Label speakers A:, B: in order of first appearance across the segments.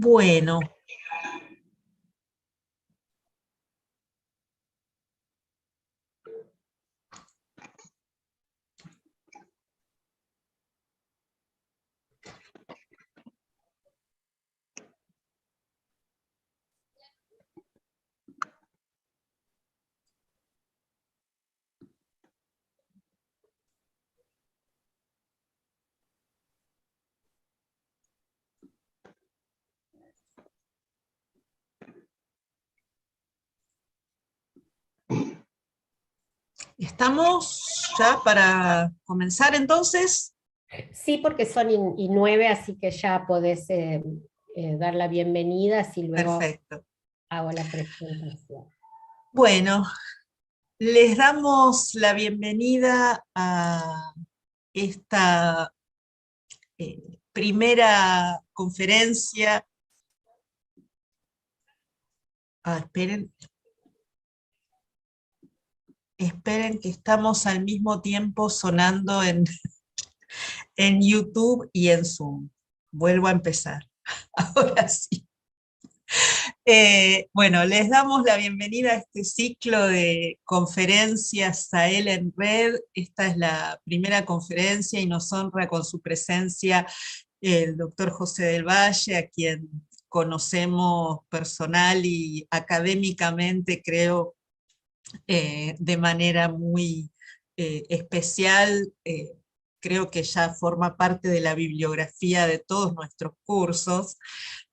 A: Bueno, ¿estamos ya para comenzar entonces?
B: Sí, porque son y 9, así que ya podés dar la bienvenida, así luego
A: Perfecto.
B: hago la presentación.
A: Bueno, les damos la bienvenida a esta primera conferencia. Esperen, esperen que estamos al mismo tiempo sonando en YouTube y en Zoom. Vuelvo a empezar. Ahora sí. Bueno, les damos la bienvenida a este ciclo de conferencias Sahel en Red. Esta es la primera conferencia y nos honra con su presencia el doctor José del Valle, a quien conocemos personal y académicamente, creo, de manera muy especial. Creo que ya forma parte de la bibliografía de todos nuestros cursos.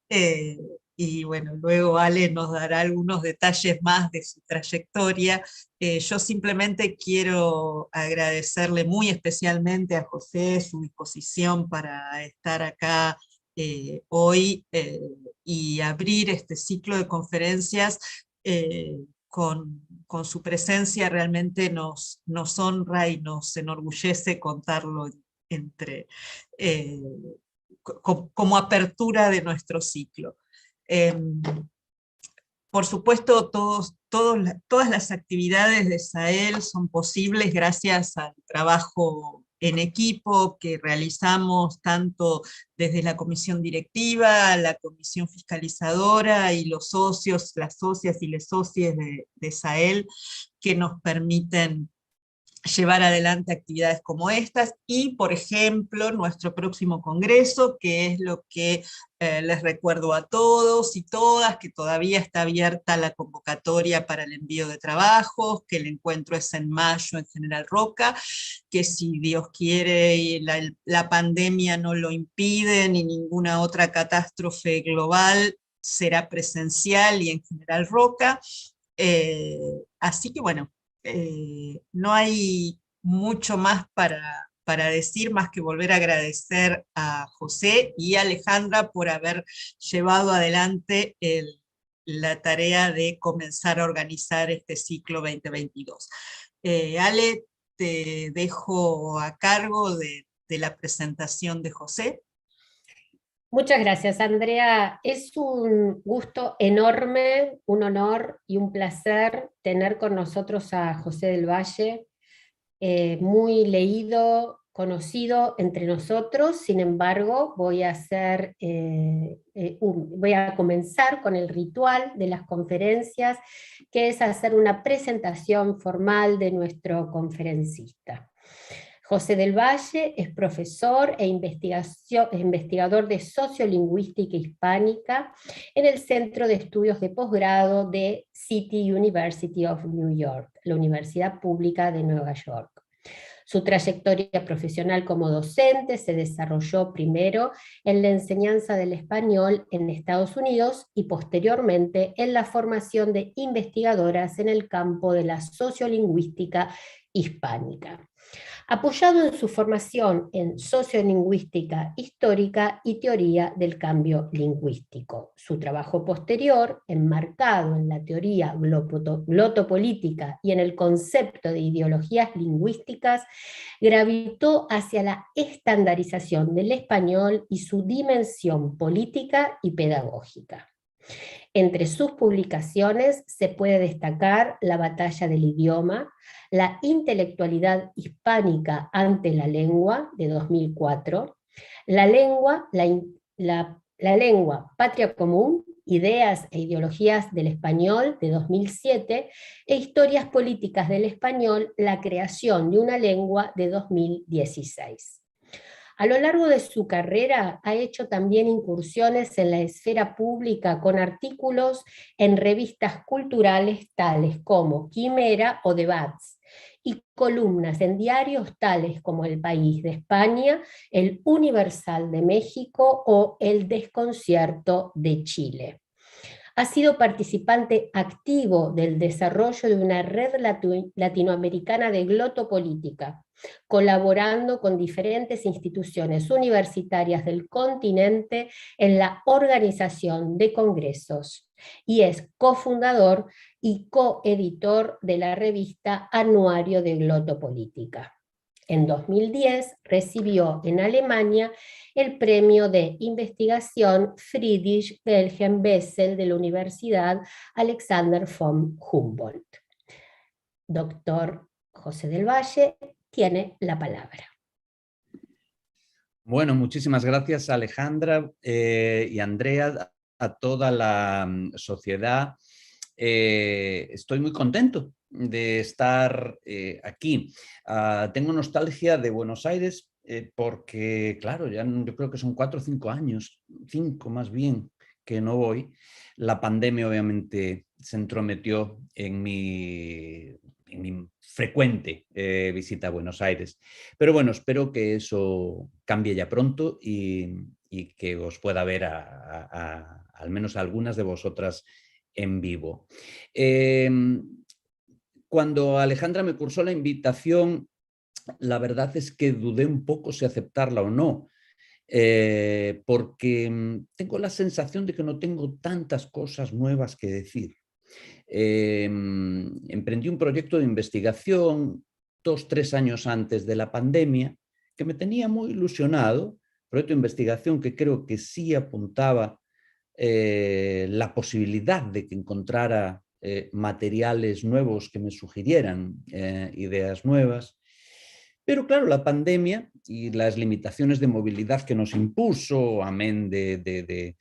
A: Eh, y bueno, luego Ale nos dará algunos detalles más de su trayectoria. Yo simplemente quiero agradecerle muy especialmente a José su disposición para estar acá hoy y abrir este ciclo de conferencias con su presencia. Realmente nos honra y nos enorgullece contarlo entre... Eh, como apertura de nuestro ciclo. Por supuesto, todas las actividades de Sahel son posibles gracias al trabajo en equipo que realizamos tanto desde la comisión directiva, la comisión fiscalizadora y los socios, las socias y les socios de Sahel, que nos permiten llevar adelante actividades como estas y, por ejemplo, nuestro próximo congreso, que es lo que les recuerdo a todos y todas, que todavía está abierta la convocatoria para el envío de trabajos, que el encuentro es en mayo en General Roca, que si Dios quiere y la pandemia no lo impide, ni ninguna otra catástrofe global, será presencial y en General Roca. Así que bueno, no hay mucho más para decir, más que volver a agradecer a José y a Alejandra por haber llevado adelante la tarea de comenzar a organizar este ciclo 2022. Ale, te dejo a cargo de la presentación de José.
B: Muchas gracias, Andrea. Es un gusto enorme, un honor y un placer tener con nosotros a José del Valle, muy leído, conocido entre nosotros. Sin embargo, voy a comenzar con el ritual de las conferencias, que es hacer una presentación formal de nuestro conferencista. José del Valle es profesor e investigador de sociolingüística hispánica en el Centro de Estudios de Posgrado de City University of New York, la Universidad Pública de Nueva York. Su trayectoria profesional como docente se desarrolló primero en la enseñanza del español en Estados Unidos y posteriormente en la formación de investigadoras en el campo de la sociolingüística hispánica, apoyado en su formación en sociolingüística histórica y teoría del cambio lingüístico. Su trabajo posterior, enmarcado en la teoría glotopolítica y en el concepto de ideologías lingüísticas, gravitó hacia la estandarización del español y su dimensión política y pedagógica. Entre sus publicaciones se puede destacar La batalla del idioma, La intelectualidad hispánica ante la lengua, de 2004, La lengua, la La lengua, patria común, ideas e ideologías del español de 2007 e historias políticas del español, la creación de una lengua de 2016. A lo largo de su carrera ha hecho también incursiones en la esfera pública con artículos en revistas culturales tales como Quimera o Debats y columnas en diarios tales como El País de España, El Universal de México o El Desconcierto de Chile. Ha sido participante activo del desarrollo de una red latinoamericana de glotopolítica, colaborando con diferentes instituciones universitarias del continente en la organización de congresos, y es cofundador y coeditor de la revista Anuario de Glotopolítica. En 2010 recibió en Alemania el premio de investigación Friedrich Wilhelm Bessel de la Universidad Alexander von Humboldt. Doctor José del Valle tiene la palabra.
C: Bueno, muchísimas gracias Alejandra y Andrea, a toda la sociedad. Estoy muy contento de estar aquí. Tengo nostalgia de Buenos Aires porque, claro, ya yo creo que son 4 o 5 años, 5 más bien, que no voy. La pandemia obviamente se entrometió en mi frecuente visita a Buenos Aires. Pero bueno, espero que eso cambie ya pronto y que os pueda ver al menos a algunas de vosotras en vivo. Cuando Alejandra me cursó la invitación, la verdad es que dudé un poco si aceptarla o no, porque tengo la sensación de que no tengo tantas cosas nuevas que decir. Emprendí un proyecto de investigación 2 o 3 años antes de la pandemia que me tenía muy ilusionado, proyecto de investigación que creo que sí apuntaba la posibilidad de que encontrara materiales nuevos que me sugirieran ideas nuevas. Pero claro, la pandemia y las limitaciones de movilidad que nos impuso, amén de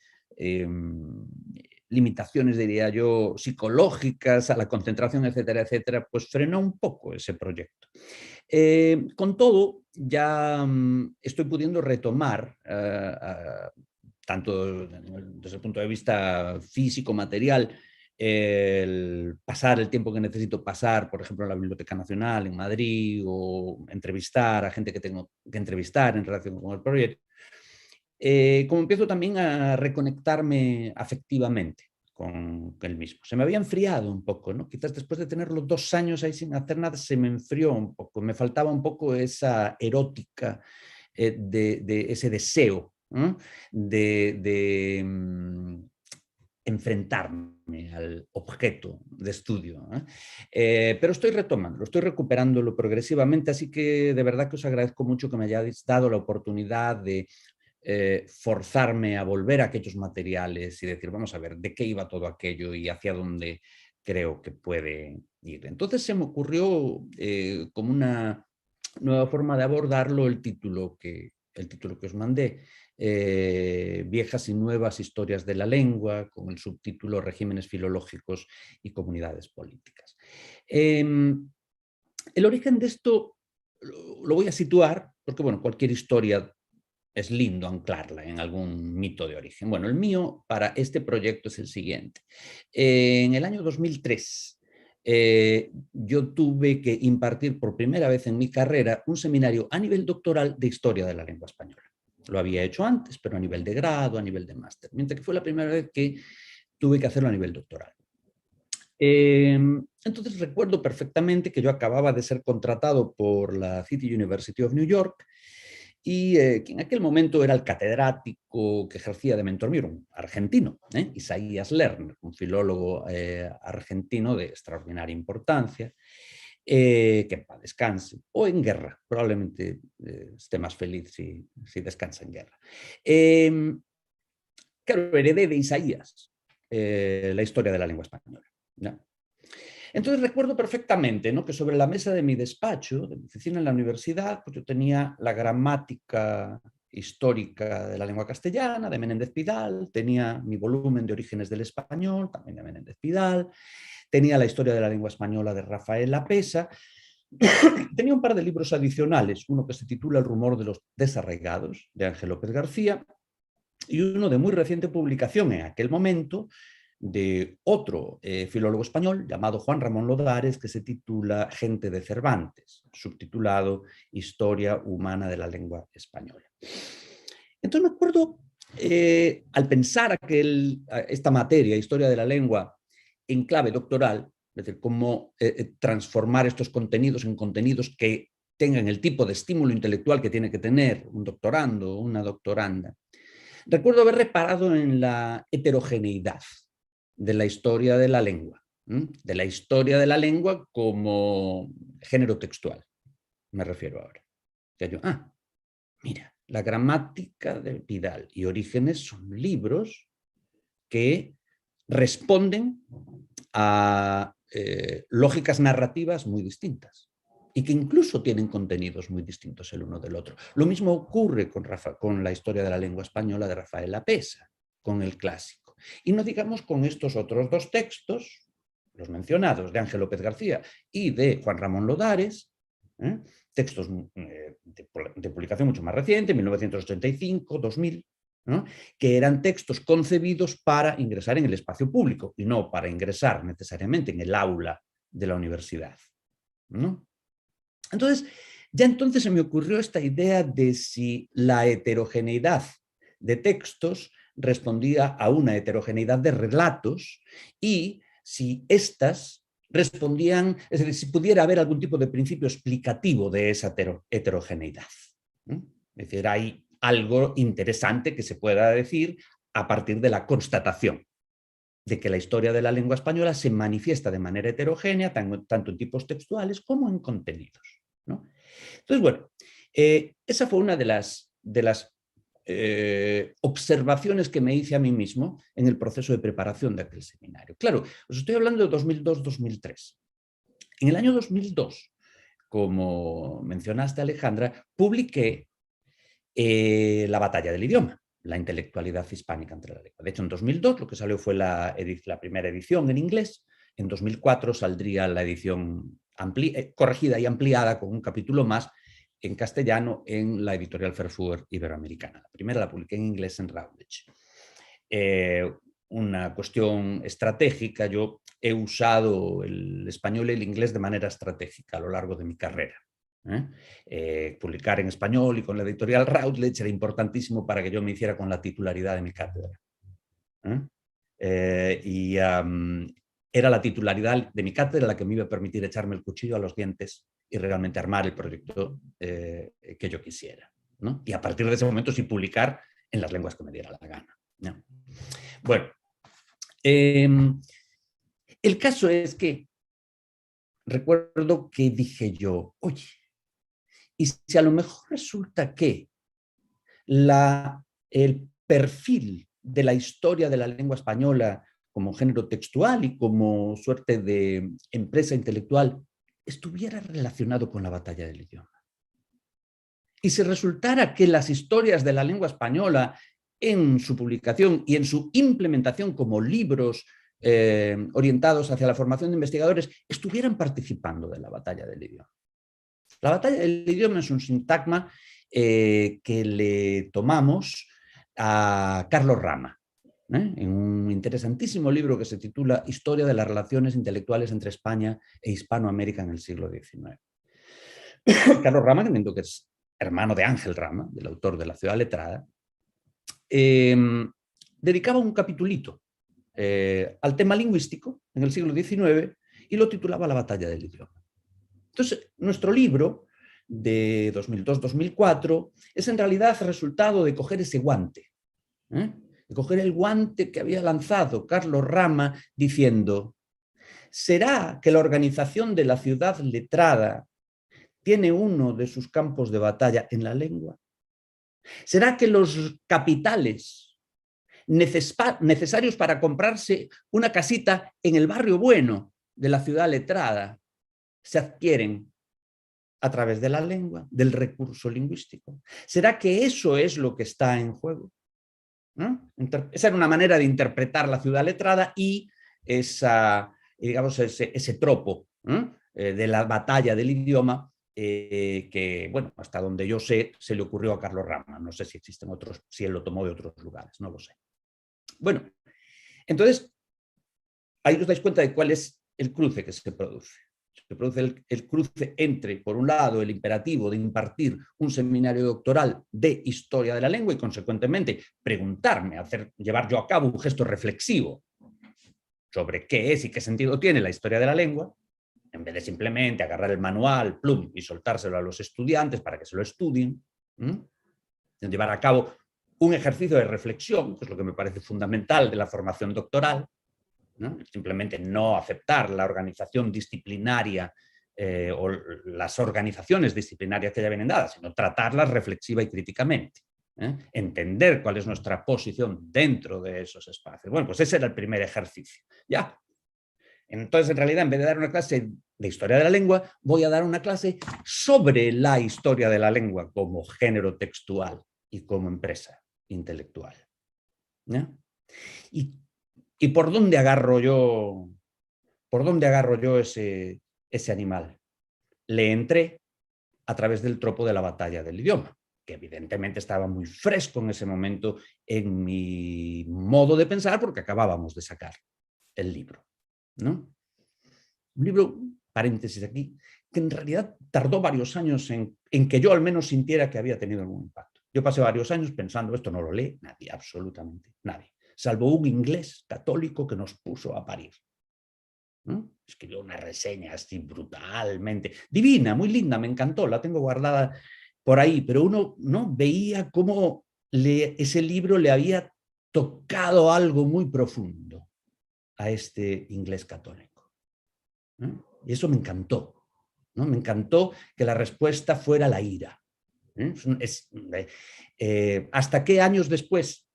C: limitaciones, diría yo, psicológicas a la concentración, etcétera, etcétera, pues frenó un poco ese proyecto. Con todo, ya estoy pudiendo retomar, tanto desde el punto de vista físico, material, el pasar el tiempo que necesito pasar, por ejemplo, en la Biblioteca Nacional en Madrid, o entrevistar a gente que tengo que entrevistar en relación con el proyecto, como empiezo también a reconectarme afectivamente con el mismo. Se me había enfriado un poco, ¿no? Quizás después de tenerlo 2 años ahí sin hacer nada, se me enfrió un poco, me faltaba un poco esa erótica de ese deseo, ¿no? de enfrentarme al objeto de estudio. Pero estoy retomando, estoy recuperándolo progresivamente, así que de verdad que os agradezco mucho que me hayáis dado la oportunidad de forzarme a volver a aquellos materiales y decir, vamos a ver, de qué iba todo aquello y hacia dónde creo que puede ir. Entonces se me ocurrió como una nueva forma de abordarlo el título que os mandé, Viejas y nuevas historias de la lengua, con el subtítulo Regímenes filológicos y comunidades políticas. El origen de esto lo voy a situar, porque bueno, cualquier historia es lindo anclarla en algún mito de origen. Bueno, el mío para este proyecto es el siguiente. En el año 2003, yo tuve que impartir por primera vez en mi carrera un seminario a nivel doctoral de historia de la lengua española. Lo había hecho antes, pero a nivel de grado, a nivel de máster, mientras que fue la primera vez que tuve que hacerlo a nivel doctoral. Entonces recuerdo perfectamente que yo acababa de ser contratado por la City University of New York y que en aquel momento era el catedrático que ejercía de mentor mío, un argentino, Isaías Lerner, un filólogo argentino de extraordinaria importancia, que en paz descanse, o en guerra, probablemente esté más feliz si descansa en guerra. Claro, heredé de Isaías la historia de la lengua española, ¿no? Entonces recuerdo perfectamente, ¿no?, que sobre la mesa de mi despacho, de mi oficina en la universidad, pues yo tenía la gramática histórica de la lengua castellana, de Menéndez Pidal, tenía mi volumen de Orígenes del Español, también de Menéndez Pidal, tenía la historia de la lengua española de Rafael Lapesa, tenía un par de libros adicionales, uno que se titula El rumor de los desarraigados, de Ángel López García, y uno de muy reciente publicación en aquel momento, de otro filólogo español llamado Juan Ramón Lodares, que se titula Gente de Cervantes, subtitulado Historia humana de la lengua española. Entonces me acuerdo, al pensar esta materia, Historia de la lengua, en clave doctoral, es decir, cómo transformar estos contenidos en contenidos que tengan el tipo de estímulo intelectual que tiene que tener un doctorando o una doctoranda, recuerdo haber reparado en la heterogeneidad de la historia de la lengua, de la historia de la lengua como género textual, me refiero ahora. Mira, la gramática de Pidal y Orígenes son libros que responden a lógicas narrativas muy distintas y que incluso tienen contenidos muy distintos el uno del otro. Lo mismo ocurre con la historia de la lengua española de Rafael Lapesa, con el clásico. Y no digamos con estos otros dos textos, los mencionados, de Ángel López García y de Juan Ramón Lodares, textos de publicación mucho más reciente, 1985, 2000, ¿no? Que eran textos concebidos para ingresar en el espacio público y no para ingresar necesariamente en el aula de la universidad, ¿no? Entonces, ya entonces se me ocurrió esta idea de si la heterogeneidad de textos respondía a una heterogeneidad de relatos y si éstas respondían, es decir, si pudiera haber algún tipo de principio explicativo de esa heterogeneidad. Es decir, hay algo interesante que se pueda decir a partir de la constatación de que la historia de la lengua española se manifiesta de manera heterogénea, tanto en tipos textuales como en contenidos, ¿no? Entonces, bueno, esa fue una de las observaciones que me hice a mí mismo en el proceso de preparación de aquel seminario. Claro, os estoy hablando de 2002-2003. En el año 2002, como mencionaste, Alejandra, publiqué La batalla del idioma, la intelectualidad hispánica entre la lengua. De hecho, en 2002 lo que salió fue la primera edición en inglés. En 2004 saldría la edición corregida y ampliada con un capítulo más en castellano en la editorial Verfurth Iberoamericana. La primera la publiqué en inglés en Routledge. Una cuestión estratégica, yo he usado el español y el inglés de manera estratégica a lo largo de mi carrera. Publicar en español y con la editorial Routledge era importantísimo para que yo me hiciera con la titularidad de mi cátedra. Era la titularidad de mi cátedra la que me iba a permitir echarme el cuchillo a los dientes y realmente armar el proyecto que yo quisiera, ¿no? Y a partir de ese momento sí publicar en las lenguas que me diera la gana, ¿no? Bueno, el caso es que recuerdo que dije yo, oye, y si a lo mejor resulta que el perfil de la historia de la lengua española como género textual y como suerte de empresa intelectual estuviera relacionado con la batalla del idioma. Y si resultara que las historias de la lengua española en su publicación y en su implementación como libros orientados hacia la formación de investigadores estuvieran participando de la batalla del idioma. La batalla del idioma es un sintagma que le tomamos a Carlos Rama, en un interesantísimo libro que se titula Historia de las relaciones intelectuales entre España e Hispanoamérica en el siglo XIX. Carlos Rama, que entiendo que es hermano de Ángel Rama, del autor de La ciudad letrada, dedicaba un capitulito al tema lingüístico en el siglo XIX y lo titulaba La batalla del idioma. Entonces, nuestro libro de 2002-2004 es en realidad resultado de coger ese guante, de coger el guante que había lanzado Carlos Rama diciendo, ¿será que la organización de la ciudad letrada tiene uno de sus campos de batalla en la lengua? ¿Será que los capitales necesarios para comprarse una casita en el barrio bueno de la ciudad letrada se adquieren a través de la lengua, del recurso lingüístico? ¿Será que eso es lo que está en juego? ¿No? Esa era una manera de interpretar la ciudad letrada y digamos, ese tropo, ¿no? De la batalla del idioma, que, bueno, hasta donde yo sé, se le ocurrió a Carlos Rama. No sé si existen otros, si él lo tomó de otros lugares, no lo sé. Bueno, entonces, ahí os dais cuenta de cuál es el cruce que se produce. Se produce el cruce entre, por un lado, el imperativo de impartir un seminario doctoral de historia de la lengua y, consecuentemente, preguntarme, llevar yo a cabo un gesto reflexivo sobre qué es y qué sentido tiene la historia de la lengua, en vez de simplemente agarrar el manual, plum, y soltárselo a los estudiantes para que se lo estudien, llevar a cabo un ejercicio de reflexión, que es lo que me parece fundamental de la formación doctoral, ¿no? Simplemente no aceptar la organización disciplinaria o las organizaciones disciplinarias que ya vienen dadas, sino tratarlas reflexiva y críticamente. Entender cuál es nuestra posición dentro de esos espacios. Bueno, pues ese era el primer ejercicio. Ya. Entonces, en realidad, en vez de dar una clase de historia de la lengua, voy a dar una clase sobre la historia de la lengua como género textual y como empresa intelectual. ¿Ya? ¿Y por dónde agarro yo? ¿Por dónde agarro yo ese animal? Le entré a través del tropo de la batalla del idioma, que evidentemente estaba muy fresco en ese momento en mi modo de pensar porque acabábamos de sacar el libro, ¿no? Un libro, paréntesis aquí, que en realidad tardó varios años en que yo al menos sintiera que había tenido algún impacto. Yo pasé varios años pensando, esto no lo lee nadie, absolutamente nadie, salvo un inglés católico que nos puso a parir. ¿No? Escribió una reseña así brutalmente, divina, muy linda, me encantó, la tengo guardada por ahí, pero uno no veía cómo ese libro le había tocado algo muy profundo a este inglés católico. ¿No? Y eso me encantó, ¿no? Me encantó que la respuesta fuera la ira. Hasta que años después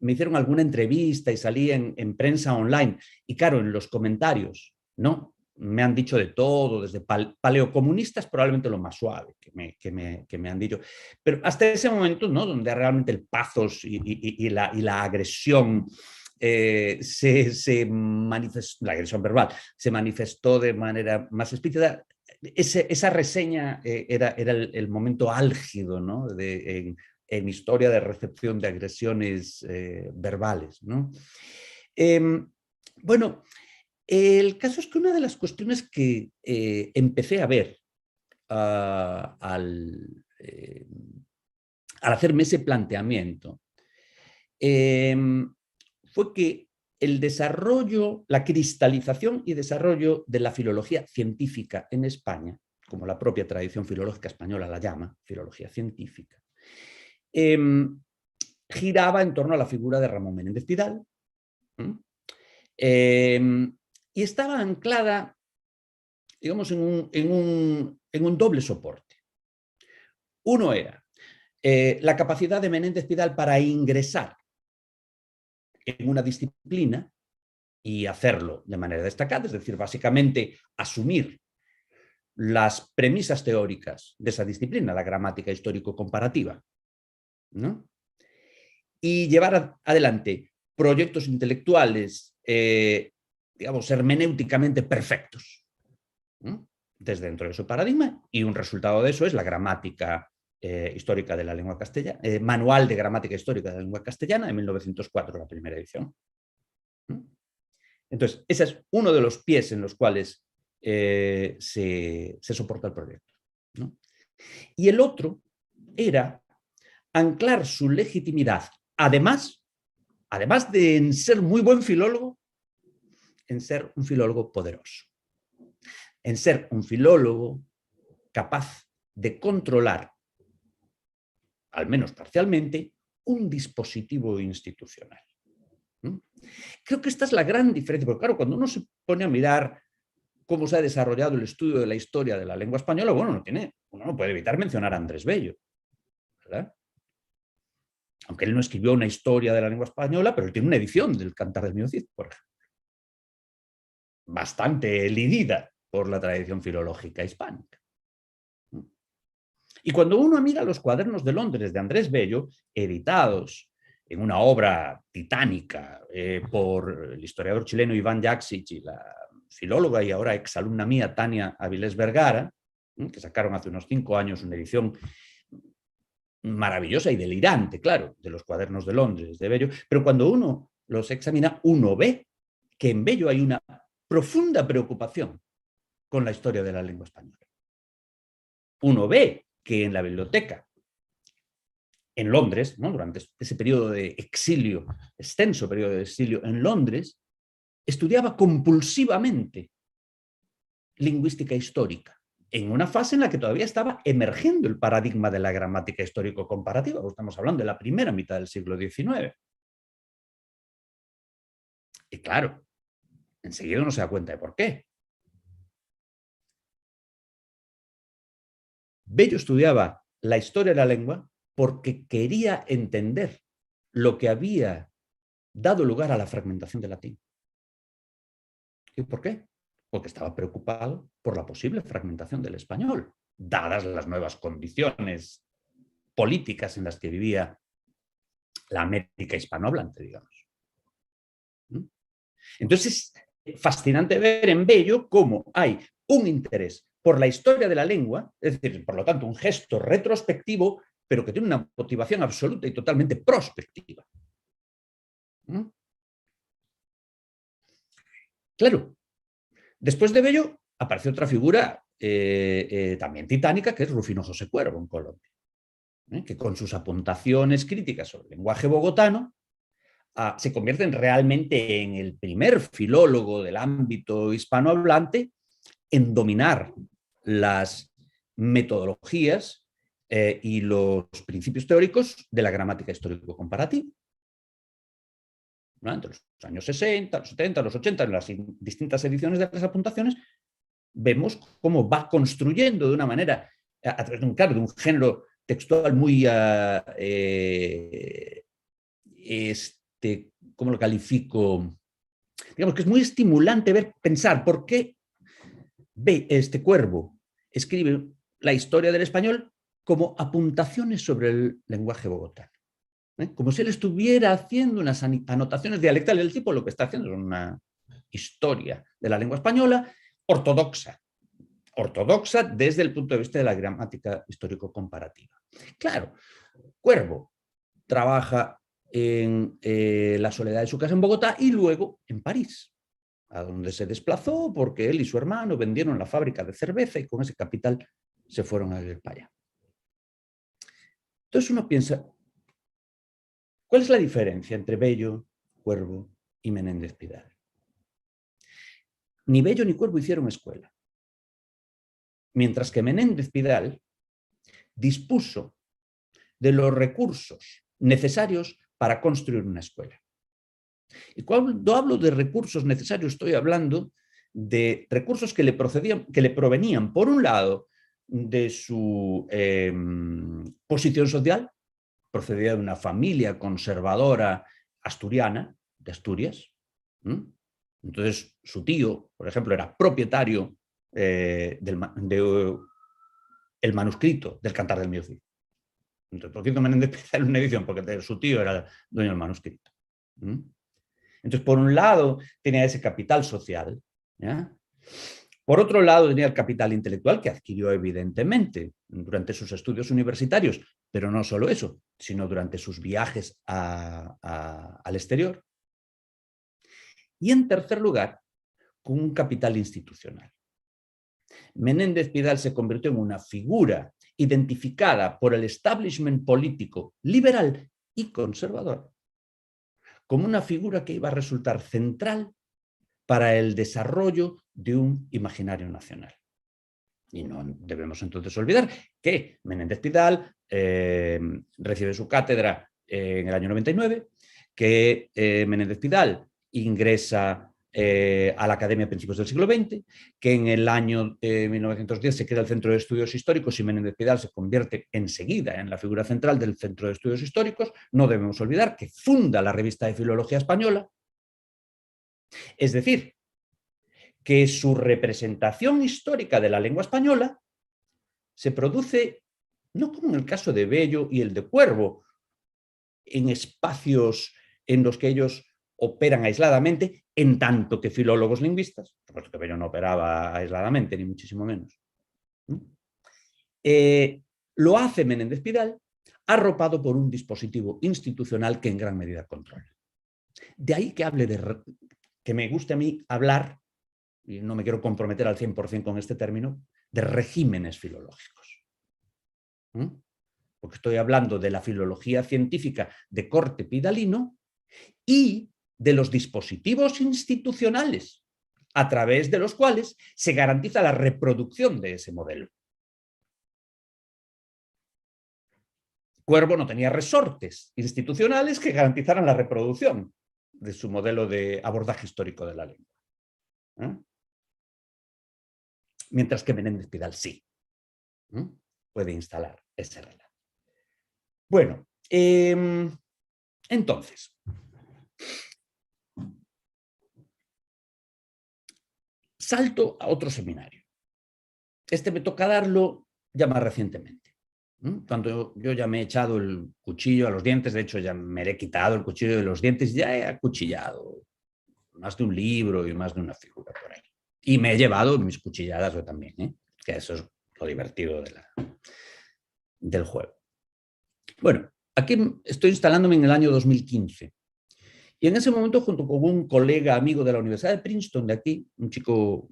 C: me hicieron alguna entrevista y salí en prensa online. Y claro, en los comentarios, ¿no? Me han dicho de todo, desde paleocomunistas, probablemente lo más suave que me han dicho. Pero hasta ese momento, ¿no? Donde realmente el pathos y la agresión se manifestó, la agresión verbal se manifestó de manera más explícita. Esa reseña era el momento álgido, ¿no? En historia de recepción de agresiones verbales, ¿no? Bueno, el caso es que una de las cuestiones que empecé a ver al hacerme ese planteamiento fue que el desarrollo, la cristalización y desarrollo de la filología científica en España, como la propia tradición filológica española la llama, filología científica, giraba en torno a la figura de Ramón Menéndez Pidal y estaba anclada, digamos, en un doble soporte. Uno era la capacidad de Menéndez Pidal para ingresar en una disciplina y hacerlo de manera destacada, es decir, básicamente asumir las premisas teóricas de esa disciplina, la gramática histórico-comparativa, ¿no? Y llevar adelante proyectos intelectuales, digamos, hermenéuticamente perfectos, ¿no? Desde dentro de su paradigma, y un resultado de eso es la gramática histórica de la lengua castellana, Manual de Gramática Histórica de la Lengua Castellana, de 1904, la primera edición. Entonces, ese es uno de los pies en los cuales se soporta el proyecto, ¿no? Y el otro era anclar su legitimidad, además de en ser muy buen filólogo, en ser un filólogo poderoso, en ser un filólogo capaz de controlar, al menos parcialmente, un dispositivo institucional. Creo que esta es la gran diferencia, porque claro, cuando uno se pone a mirar cómo se ha desarrollado el estudio de la historia de la lengua española, bueno, uno no puede evitar mencionar a Andrés Bello, ¿verdad? Aunque él no escribió una historia de la lengua española, pero él tiene una edición del Cantar del Mío Cid, por ejemplo. Bastante lidida por la tradición filológica hispánica. Y cuando uno mira los cuadernos de Londres de Andrés Bello, editados en una obra titánica por el historiador chileno Iván Jaksic y la filóloga y ahora exalumna mía Tania Avilés Vergara, que sacaron hace unos 5 años una edición maravillosa y delirante, claro, de los cuadernos de Londres de Bello, pero cuando uno los examina, uno ve que en Bello hay una profunda preocupación con la historia de la lengua española. Uno ve que en la biblioteca, en Londres, ¿no?, durante ese periodo de exilio, extenso periodo de exilio en Londres, estudiaba compulsivamente lingüística histórica, en una fase en la que todavía estaba emergiendo el paradigma de la gramática histórico-comparativa. Estamos hablando de la primera mitad del siglo XIX. Y claro, enseguida uno se da cuenta de por qué. Bello estudiaba la historia de la lengua porque quería entender lo que había dado lugar a la fragmentación del latín. ¿Y por qué? Porque estaba preocupado por la posible fragmentación del español, dadas las nuevas condiciones políticas en las que vivía la América hispanohablante, digamos. Entonces, es fascinante ver en Bello cómo hay un interés por la historia de la lengua, es decir, por lo tanto, un gesto retrospectivo, pero que tiene una motivación absoluta y totalmente prospectiva. Claro, después de Bello aparece otra figura también titánica, que es Rufino José Cuervo en Colombia, que con sus apuntaciones críticas sobre el lenguaje bogotano se convierte realmente en el primer filólogo del ámbito hispanohablante en dominar las metodologías y los principios teóricos de la gramática histórico-comparativa. Entre los años 60, los 70, los 80, en las distintas ediciones de las apuntaciones, vemos cómo va construyendo de una manera, a través de un género textual muy, ¿cómo lo califico? Digamos que es muy estimulante pensar por qué Cuervo escribe la historia del español como apuntaciones sobre el lenguaje bogotano. Como si él estuviera haciendo unas anotaciones dialectales. El tipo lo que está haciendo es una historia de la lengua española ortodoxa desde el punto de vista de la gramática histórico-comparativa. Claro, Cuervo trabaja en la soledad de su casa en Bogotá y luego en París, a donde se desplazó porque él y su hermano vendieron la fábrica de cerveza y con ese capital se fueron a vivir para allá. Entonces uno piensa, ¿cuál es la diferencia entre Bello, Cuervo y Menéndez Pidal? Ni Bello ni Cuervo hicieron escuela, mientras que Menéndez Pidal dispuso de los recursos necesarios para construir una escuela. Y cuando hablo de recursos necesarios, estoy hablando de recursos que le provenían, por un lado, de su posición social, procedía de una familia conservadora asturiana, de Asturias. Entonces, su tío, por ejemplo, era propietario del manuscrito del Cantar del Mío Cid. Entonces, por cierto, Menéndez Pidal en una edición, porque su tío era el dueño del manuscrito. Entonces, por un lado, tenía ese capital social, ¿ya? Por otro lado, tenía el capital intelectual que adquirió evidentemente durante sus estudios universitarios, pero no solo eso, sino durante sus viajes al exterior. Y en tercer lugar, con un capital institucional. Menéndez Pidal se convirtió en una figura identificada por el establishment político liberal y conservador como una figura que iba a resultar central para el desarrollo de un imaginario nacional. Y no debemos entonces olvidar que Menéndez Pidal recibe su cátedra en el año 99, que Menéndez Pidal ingresa a la Academia a principios del siglo XX, que en el año 1910 se crea el Centro de Estudios Históricos y Menéndez Pidal se convierte enseguida en la figura central del Centro de Estudios Históricos. No debemos olvidar que funda la Revista de Filología Española. Es decir, que su representación histórica de la lengua española se produce no como en el caso de Bello y el de Cuervo, en espacios en los que ellos operan aisladamente, en tanto que filólogos lingüistas, por supuesto que Bello no operaba aisladamente, ni muchísimo menos. Lo hace Menéndez Pidal, arropado por un dispositivo institucional que en gran medida controla. De ahí que hable que me guste a mí hablar, y no me quiero comprometer al 100% con este término, de regímenes filológicos. Porque estoy hablando de la filología científica de corte pidalino y de los dispositivos institucionales a través de los cuales se garantiza la reproducción de ese modelo. Cuervo no tenía resortes institucionales que garantizaran la reproducción de su modelo de abordaje histórico de la lengua. Mientras que Menéndez Pidal sí puede instalar ese relato. Bueno, entonces, salto a otro seminario. Este me toca darlo ya más recientemente. Cuando yo ya me he echado el cuchillo a los dientes, de hecho ya me he quitado el cuchillo de los dientes, ya he acuchillado más de un libro y más de una figura por ahí. Y me he llevado mis cuchilladas yo también, que eso es lo divertido del juego. Bueno, aquí estoy instalándome en el año 2015. Y en ese momento, junto con un colega amigo de la Universidad de Princeton, de aquí, un chico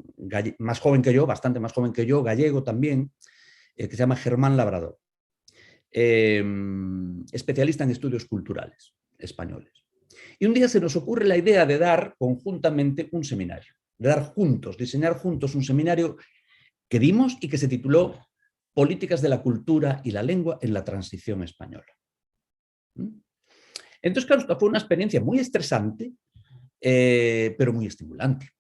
C: más joven que yo, bastante más joven que yo, gallego también, que se llama Germán Labrador, especialista en estudios culturales españoles. Y un día se nos ocurre la idea de dar conjuntamente un seminario, de dar juntos, diseñar juntos un seminario que dimos y que se tituló Políticas de la cultura y la lengua en la transición española. Entonces, claro, esto fue una experiencia muy estresante, pero muy estimulante.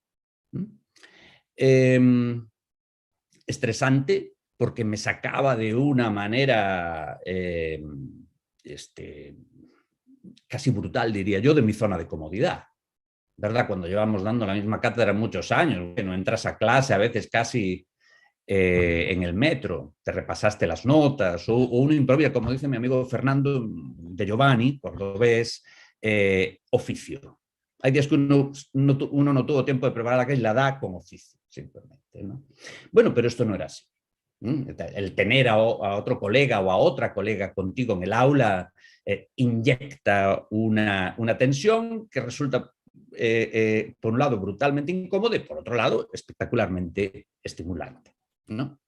C: Estresante porque me sacaba de una manera casi brutal, diría yo, de mi zona de comodidad. ¿Verdad? Cuando llevamos dando la misma cátedra muchos años, no entras a clase a veces casi en el metro, te repasaste las notas, o uno improvisa, como dice mi amigo Fernando de Giovanni, cordobés, oficio. Hay días que uno no tuvo tiempo de preparar la clase y la da con oficio, simplemente, ¿no? Bueno, pero esto no era así. El tener a otro colega o a otra colega contigo en el aula inyecta una tensión que resulta, por un lado, brutalmente incómodo y, por otro lado, espectacularmente estimulante, ¿no?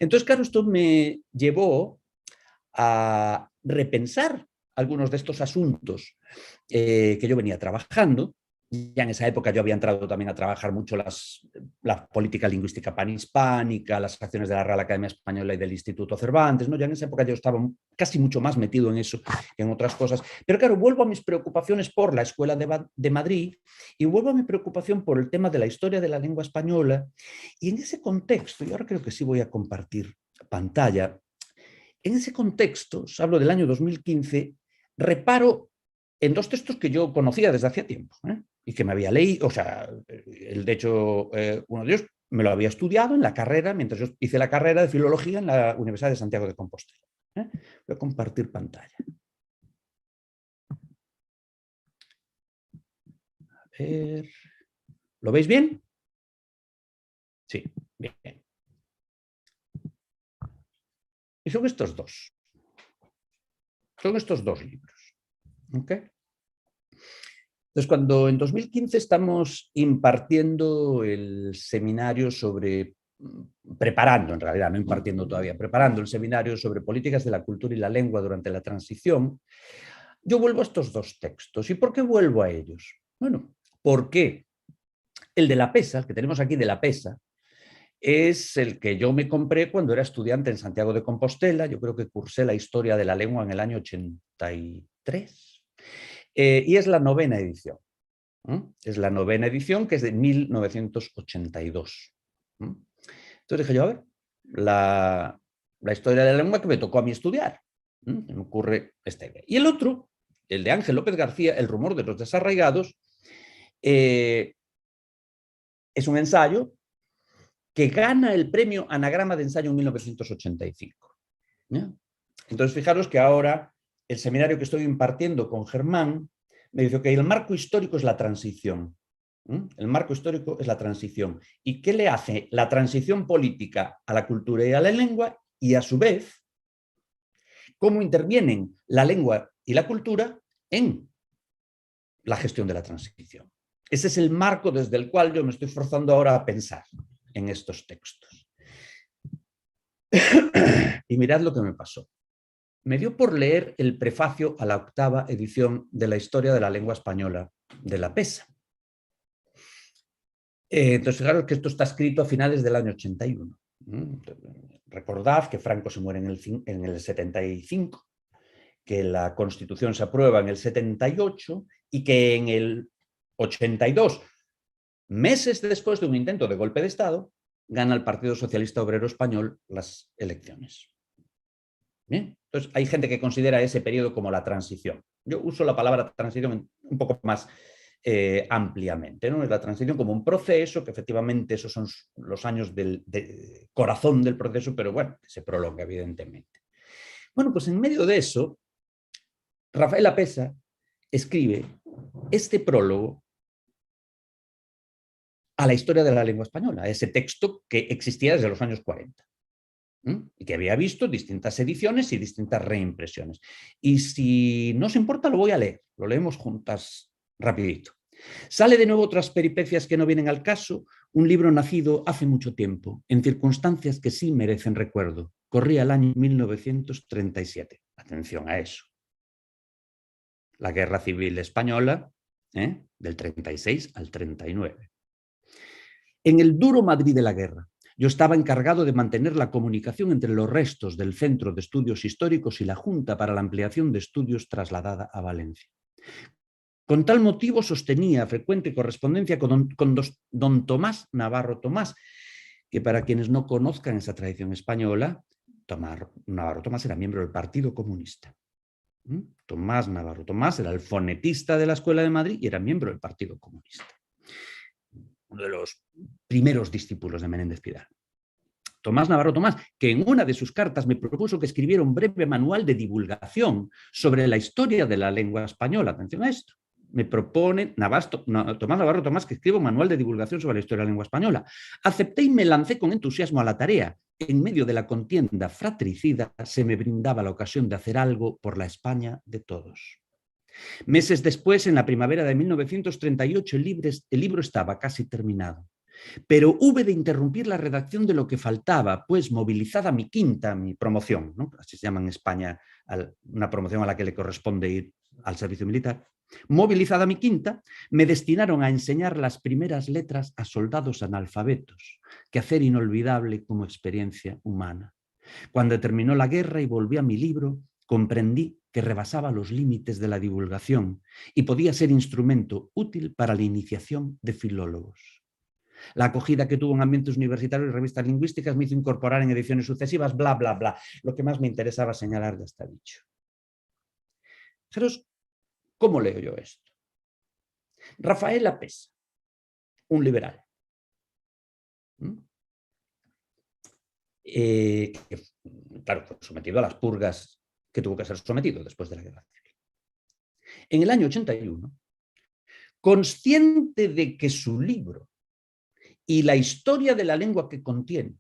C: Entonces, claro, esto me llevó a repensar algunos de estos asuntos que yo venía trabajando. Ya en esa época yo había entrado también a trabajar mucho la política lingüística panhispánica, las acciones de la Real Academia Española y del Instituto Cervantes, ¿no? Ya en esa época yo estaba casi mucho más metido en eso que en otras cosas. Pero claro, vuelvo a mis preocupaciones por la Escuela de Madrid y vuelvo a mi preocupación por el tema de la historia de la lengua española. Y en ese contexto, y ahora creo que sí voy a compartir pantalla, en ese contexto, os hablo del año 2015, reparo en dos textos que yo conocía desde hacía tiempo, y que me había leído, o sea, de hecho, uno de ellos me lo había estudiado en la carrera, mientras yo hice la carrera de filología en la Universidad de Santiago de Compostela. Voy a compartir pantalla. A ver, ¿lo veis bien? Sí, bien. Y son estos dos. Son estos dos libros. ¿Ok? Entonces, cuando en 2015 estamos impartiendo el seminario preparando en realidad, no impartiendo todavía, preparando el seminario sobre políticas de la cultura y la lengua durante la transición, yo vuelvo a estos dos textos. ¿Y por qué vuelvo a ellos? Bueno, porque el de la PESA, el que tenemos aquí de la PESA, es el que yo me compré cuando era estudiante en Santiago de Compostela. Yo creo que cursé la historia de la lengua en el año 83. Y es la 9ª edición. Es la 9ª edición, que es de 1982. Entonces dije yo, a ver, la historia de la lengua que me tocó a mí estudiar. Me ocurre esta idea. Y el otro, el de Ángel López García, El rumor de los desarraigados, es un ensayo que gana el premio Anagrama de Ensayo en 1985. ¿no? Entonces, fijaros que ahora el seminario que estoy impartiendo con Germán me dice que el marco histórico es la transición. El marco histórico es la transición. ¿Y qué le hace la transición política a la cultura y a la lengua? Y a su vez, ¿cómo intervienen la lengua y la cultura en la gestión de la transición? Ese es el marco desde el cual yo me estoy forzando ahora a pensar en estos textos. Y mirad lo que me pasó. Me dio por leer el prefacio a la 8ª edición de la Historia de la Lengua Española de la PESA. Entonces, fijaros que esto está escrito a finales del año 81. Recordad que Franco se muere en el 75, que la Constitución se aprueba en el 78 y que en el 82, meses después de un intento de golpe de Estado, gana el Partido Socialista Obrero Español las elecciones. ¿Bien? Entonces, hay gente que considera ese periodo como la transición. Yo uso la palabra transición un poco más ampliamente, ¿no? Es la transición como un proceso, que efectivamente esos son los años del corazón del proceso, pero bueno, que se prolonga evidentemente. Bueno, pues en medio de eso, Rafael Lapesa escribe este prólogo a la historia de la lengua española, ese texto que existía desde los años 40. Y que había visto distintas ediciones y distintas reimpresiones. Y si no os importa, lo voy a leer. Lo leemos juntas rapidito. Sale de nuevo Otras peripecias que no vienen al caso, un libro nacido hace mucho tiempo, en circunstancias que sí merecen recuerdo. Corría el año 1937. Atención a eso. La Guerra Civil Española, del 36 al 39. En el duro Madrid de la guerra, yo estaba encargado de mantener la comunicación entre los restos del Centro de Estudios Históricos y la Junta para la Ampliación de Estudios trasladada a Valencia. Con tal motivo sostenía frecuente correspondencia con don Tomás Navarro Tomás, que para quienes no conozcan esa tradición española, Navarro Tomás era miembro del Partido Comunista. Tomás Navarro Tomás era el fonetista de la Escuela de Madrid y era miembro del Partido Comunista. Uno de los primeros discípulos de Menéndez Pidal. Tomás Navarro Tomás, que en una de sus cartas me propuso que escribiera un breve manual de divulgación sobre la historia de la lengua española. Atención a esto. Me propone Tomás Navarro Tomás que escriba un manual de divulgación sobre la historia de la lengua española. Acepté y me lancé con entusiasmo a la tarea. En medio de la contienda fratricida se me brindaba la ocasión de hacer algo por la España de todos. Meses después, en la primavera de 1938, el libro estaba casi terminado. Pero hube de interrumpir la redacción de lo que faltaba, pues movilizada mi quinta, mi promoción, ¿no? Así se llama en España una promoción a la que le corresponde ir al servicio militar. Movilizada mi quinta, me destinaron a enseñar las primeras letras a soldados analfabetos, quehacer inolvidable como experiencia humana. Cuando terminó la guerra y volví a mi libro, comprendí que rebasaba los límites de la divulgación y podía ser instrumento útil para la iniciación de filólogos. La acogida que tuvo en ambientes universitarios y revistas lingüísticas me hizo incorporar en ediciones sucesivas, bla, bla, bla. Lo que más me interesaba señalar ya está dicho. Fijaros, ¿cómo leo yo esto? Rafael Lapesa, un liberal. Claro, fue sometido a las purgas que tuvo que ser sometido después de la guerra civil. En el año 81, consciente de que su libro y la historia de la lengua que contiene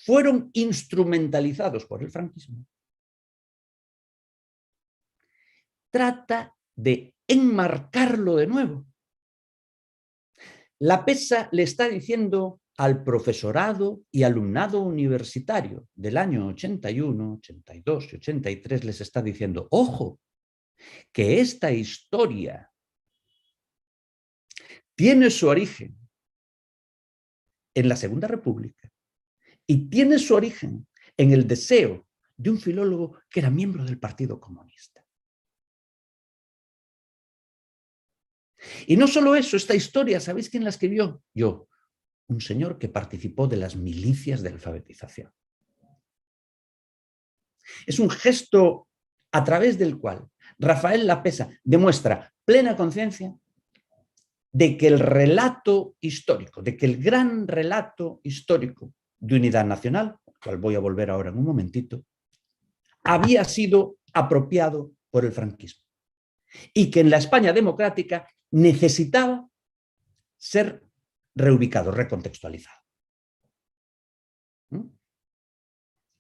C: fueron instrumentalizados por el franquismo, trata de enmarcarlo de nuevo. Lapesa le está diciendo al profesorado y alumnado universitario del año 81, 82 y 83, les está diciendo, ojo, que esta historia tiene su origen en la Segunda República y tiene su origen en el deseo de un filólogo que era miembro del Partido Comunista. Y no solo eso, esta historia, ¿sabéis quién la escribió? Yo, un señor que participó de las milicias de alfabetización. Es un gesto a través del cual Rafael Lapesa demuestra plena conciencia de que el relato histórico, de que el gran relato histórico de unidad nacional, al cual voy a volver ahora en un momentito, había sido apropiado por el franquismo y que en la España democrática necesitaba ser reubicado, recontextualizado.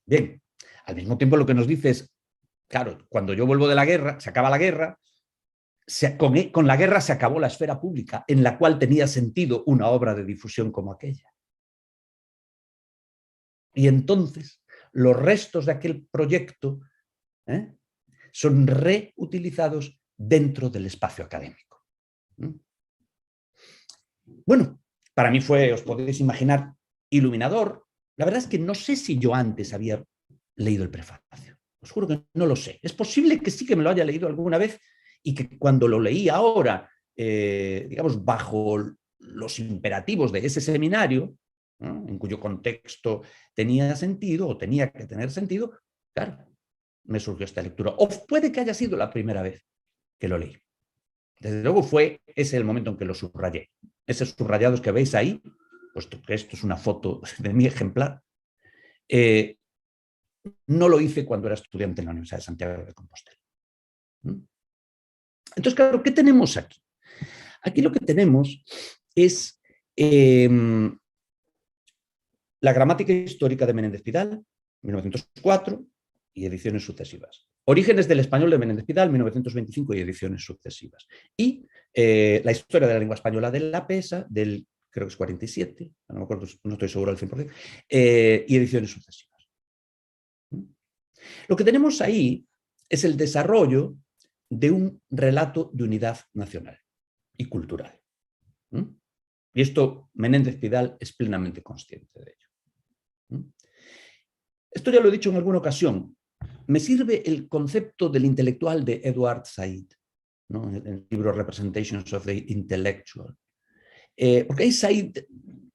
C: Bien, al mismo tiempo lo que nos dice es, claro, cuando yo vuelvo de la guerra, se acaba la guerra, con la guerra se acabó la esfera pública en la cual tenía sentido una obra de difusión como aquella. Y entonces los restos de aquel proyecto son reutilizados dentro del espacio académico. Bueno, para mí fue, os podéis imaginar, iluminador. La verdad es que no sé si yo antes había leído el prefacio. Os juro que no lo sé. Es posible que sí que me lo haya leído alguna vez y que cuando lo leí ahora, digamos, bajo los imperativos de ese seminario, ¿no?, en cuyo contexto tenía sentido o tenía que tener sentido, claro, me surgió esta lectura. O puede que haya sido la primera vez que lo leí. Desde luego fue ese el momento en que lo subrayé. Esos subrayados que veis ahí, puesto que esto es una foto de mi ejemplar, no lo hice cuando era estudiante en la Universidad de Santiago de Compostela. Entonces, claro, ¿qué tenemos aquí? Aquí lo que tenemos es la gramática histórica de Menéndez Pidal, 1904, y ediciones sucesivas. Orígenes del español de Menéndez Pidal, 1925, y ediciones sucesivas. Y la historia de la lengua española de la Pesa, del, creo que es 47, no me acuerdo, no estoy seguro al 100%, y ediciones sucesivas. Lo que tenemos ahí es el desarrollo de un relato de unidad nacional y cultural. Y esto Menéndez Pidal es plenamente consciente de ello. Esto ya lo he dicho en alguna ocasión. Me sirve el concepto del intelectual de Edward Said, ¿no?, en el libro Representations of the Intellectual. Porque ahí Said,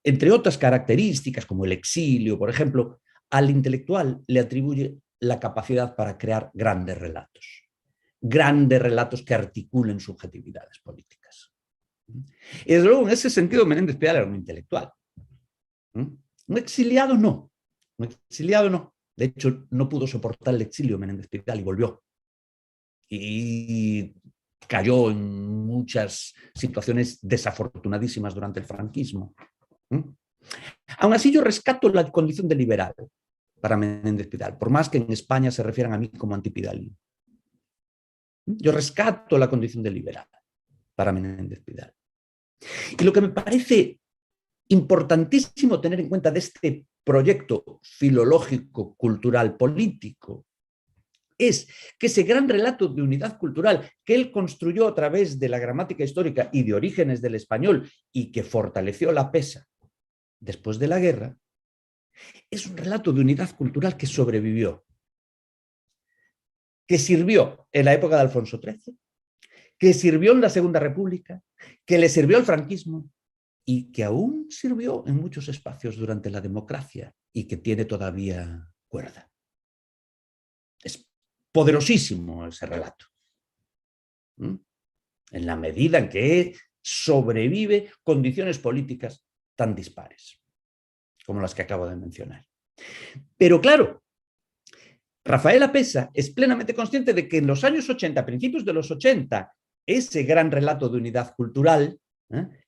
C: entre otras características como el exilio, por ejemplo, al intelectual le atribuye la capacidad para crear grandes relatos que articulen subjetividades políticas. Y desde luego en ese sentido Menéndez Pidal era un intelectual. Un exiliado no. Un exiliado no. De hecho, no pudo soportar el exilio Menéndez Pidal y volvió. Y cayó en muchas situaciones desafortunadísimas durante el franquismo. Aún así, yo rescato la condición de liberal para Menéndez Pidal, por más que en España se refieran a mí como antipidalino. Yo rescato la condición de liberal para Menéndez Pidal. Y lo que me parece importantísimo tener en cuenta de este proyecto filológico, cultural, político, es que ese gran relato de unidad cultural que él construyó a través de la gramática histórica y de orígenes del español y que fortaleció la Pesa después de la guerra, es un relato de unidad cultural que sobrevivió, que sirvió en la época de Alfonso XIII, que sirvió en la Segunda República, que le sirvió al franquismo y que aún sirvió en muchos espacios durante la democracia y que tiene todavía cuerda. Es poderosísimo ese relato, en la medida en que sobrevive condiciones políticas tan dispares como las que acabo de mencionar. Pero claro, Rafael Pesa es plenamente consciente de que en los años 80, principios de los 80, ese gran relato de unidad cultural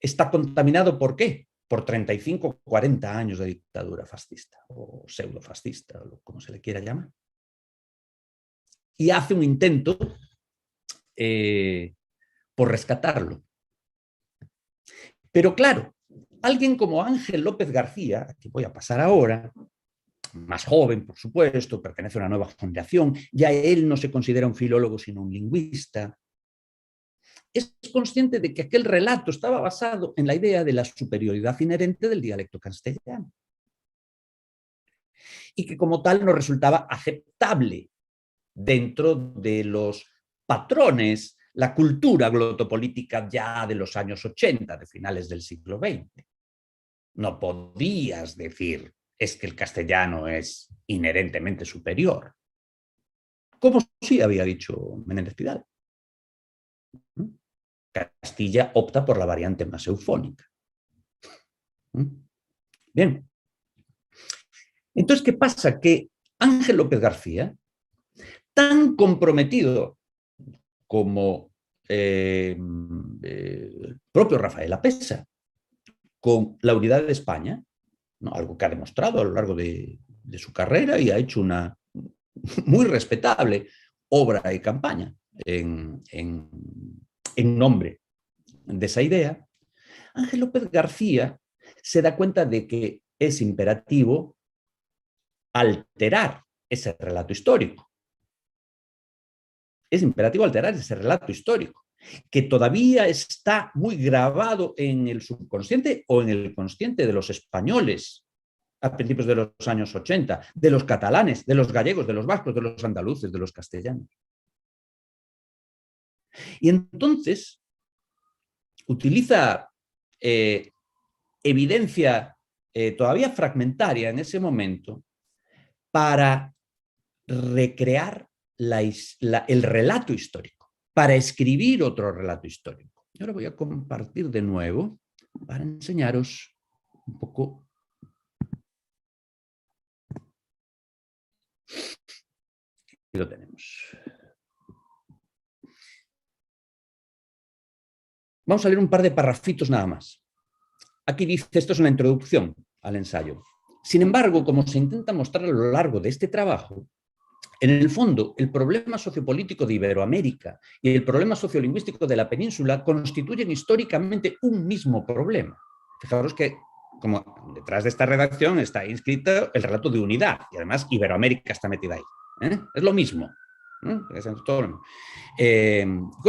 C: está contaminado ¿por qué? Por 35 o 40 años de dictadura fascista o pseudofascista, o como se le quiera llamar. Y hace un intento por rescatarlo. Pero claro, alguien como Ángel López García, que voy a pasar ahora, más joven, por supuesto, pertenece a una nueva generación, ya él no se considera un filólogo sino un lingüista, es consciente de que aquel relato estaba basado en la idea de la superioridad inherente del dialecto castellano y que como tal no resultaba aceptable dentro de los patrones, la cultura glotopolítica ya de los años 80, de finales del siglo XX. No podías decir, es que el castellano es inherentemente superior, como sí había dicho Menéndez Pidal. Castilla opta por la variante más eufónica. Bien. Entonces, ¿qué pasa? Que Ángel López García tan comprometido como propio Rafael Lapesa con la unidad de España, ¿no? Algo que ha demostrado a lo largo de su carrera y ha hecho una muy respetable obra y campaña en nombre de esa idea. Ángel López García se da cuenta de que es imperativo alterar ese relato histórico. Es imperativo alterar ese relato histórico, que todavía está muy grabado en el subconsciente o en el consciente de los españoles a principios de los años 80, de los catalanes, de los gallegos, de los vascos, de los andaluces, de los castellanos. Y entonces utiliza evidencia todavía fragmentaria en ese momento para recrear el relato histórico, para escribir otro relato histórico. Y ahora voy a compartir de nuevo para enseñaros un poco. Aquí lo tenemos. Vamos a leer un par de parrafitos nada más. Aquí dice, esto es una introducción al ensayo. Sin embargo, como se intenta mostrar a lo largo de este trabajo, en el fondo, el problema sociopolítico de Iberoamérica y el problema sociolingüístico de la península constituyen históricamente un mismo problema. Fijaros que, como detrás de esta redacción está inscrito el relato de unidad, y además Iberoamérica está metida ahí. Es lo mismo. ¿Cuál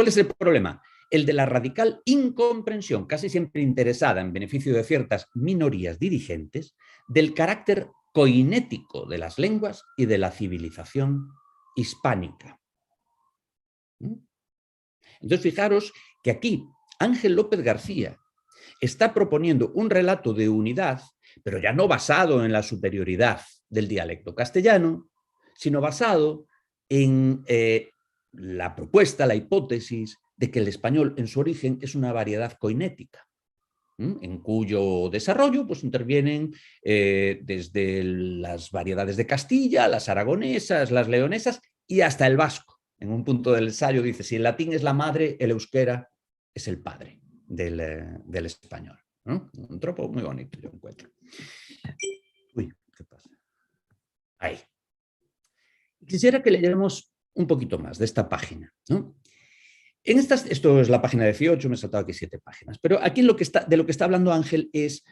C: es el problema? El de la radical incomprensión, casi siempre interesada en beneficio de ciertas minorías dirigentes, del carácter coinético de las lenguas y de la civilización hispánica. Entonces, fijaros que aquí Ángel López García está proponiendo un relato de unidad, pero ya no basado en la superioridad del dialecto castellano, sino basado en la propuesta, la hipótesis de que el español en su origen es una variedad coinética, en cuyo desarrollo pues, intervienen desde las variedades de Castilla, las aragonesas, las leonesas y hasta el vasco. En un punto del ensayo dice, si el latín es la madre, el euskera es el padre del español. ¿No? Un tropo muy bonito, yo encuentro. Uy, ¿qué pasa? Ahí. Quisiera que leyéramos un poquito más de esta página, ¿no? Esto es la página 18, me he saltado aquí 7 páginas, pero aquí de lo que está hablando Ángel es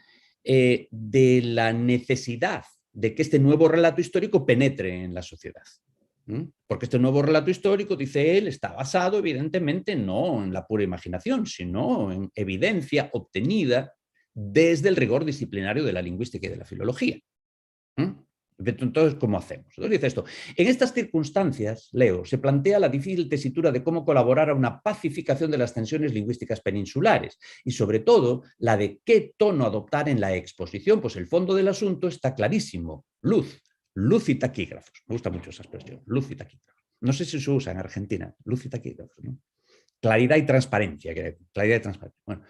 C: de la necesidad de que este nuevo relato histórico penetre en la sociedad. Porque este nuevo relato histórico, dice él, está basado evidentemente no en la pura imaginación, sino en evidencia obtenida desde el rigor disciplinario de la lingüística y de la filología. Entonces, ¿cómo hacemos? Entonces dice esto, en estas circunstancias, leo, se plantea la difícil tesitura de cómo colaborar a una pacificación de las tensiones lingüísticas peninsulares y sobre todo la de qué tono adoptar en la exposición, pues el fondo del asunto está clarísimo, luz y taquígrafos, me gusta mucho esa expresión, luz y taquígrafos, no sé si se usa en Argentina, luz y taquígrafos, ¿no? Claridad y transparencia, claridad y transparencia. Bueno,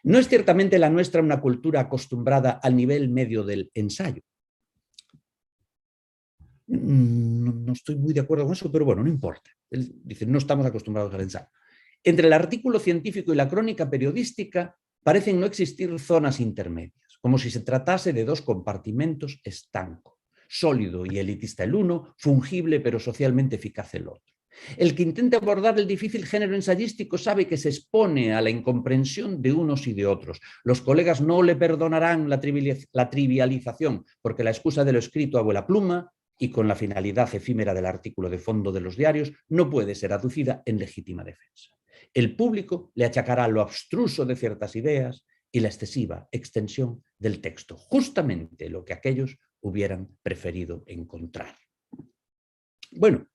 C: no es ciertamente la nuestra una cultura acostumbrada al nivel medio del ensayo. No estoy muy de acuerdo con eso, pero bueno, no importa. Él dice, no estamos acostumbrados al ensayo. Entre el artículo científico y la crónica periodística parecen no existir zonas intermedias, como si se tratase de 2 compartimentos estancos, sólido y elitista el uno, fungible pero socialmente eficaz el otro. El que intente abordar el difícil género ensayístico sabe que se expone a la incomprensión de unos y de otros. Los colegas no le perdonarán la trivialización, porque la excusa de lo escrito a vuela pluma y con la finalidad efímera del artículo de fondo de los diarios, no puede ser aducida en legítima defensa. El público le achacará lo abstruso de ciertas ideas y la excesiva extensión del texto, justamente lo que aquellos hubieran preferido encontrar. Bueno,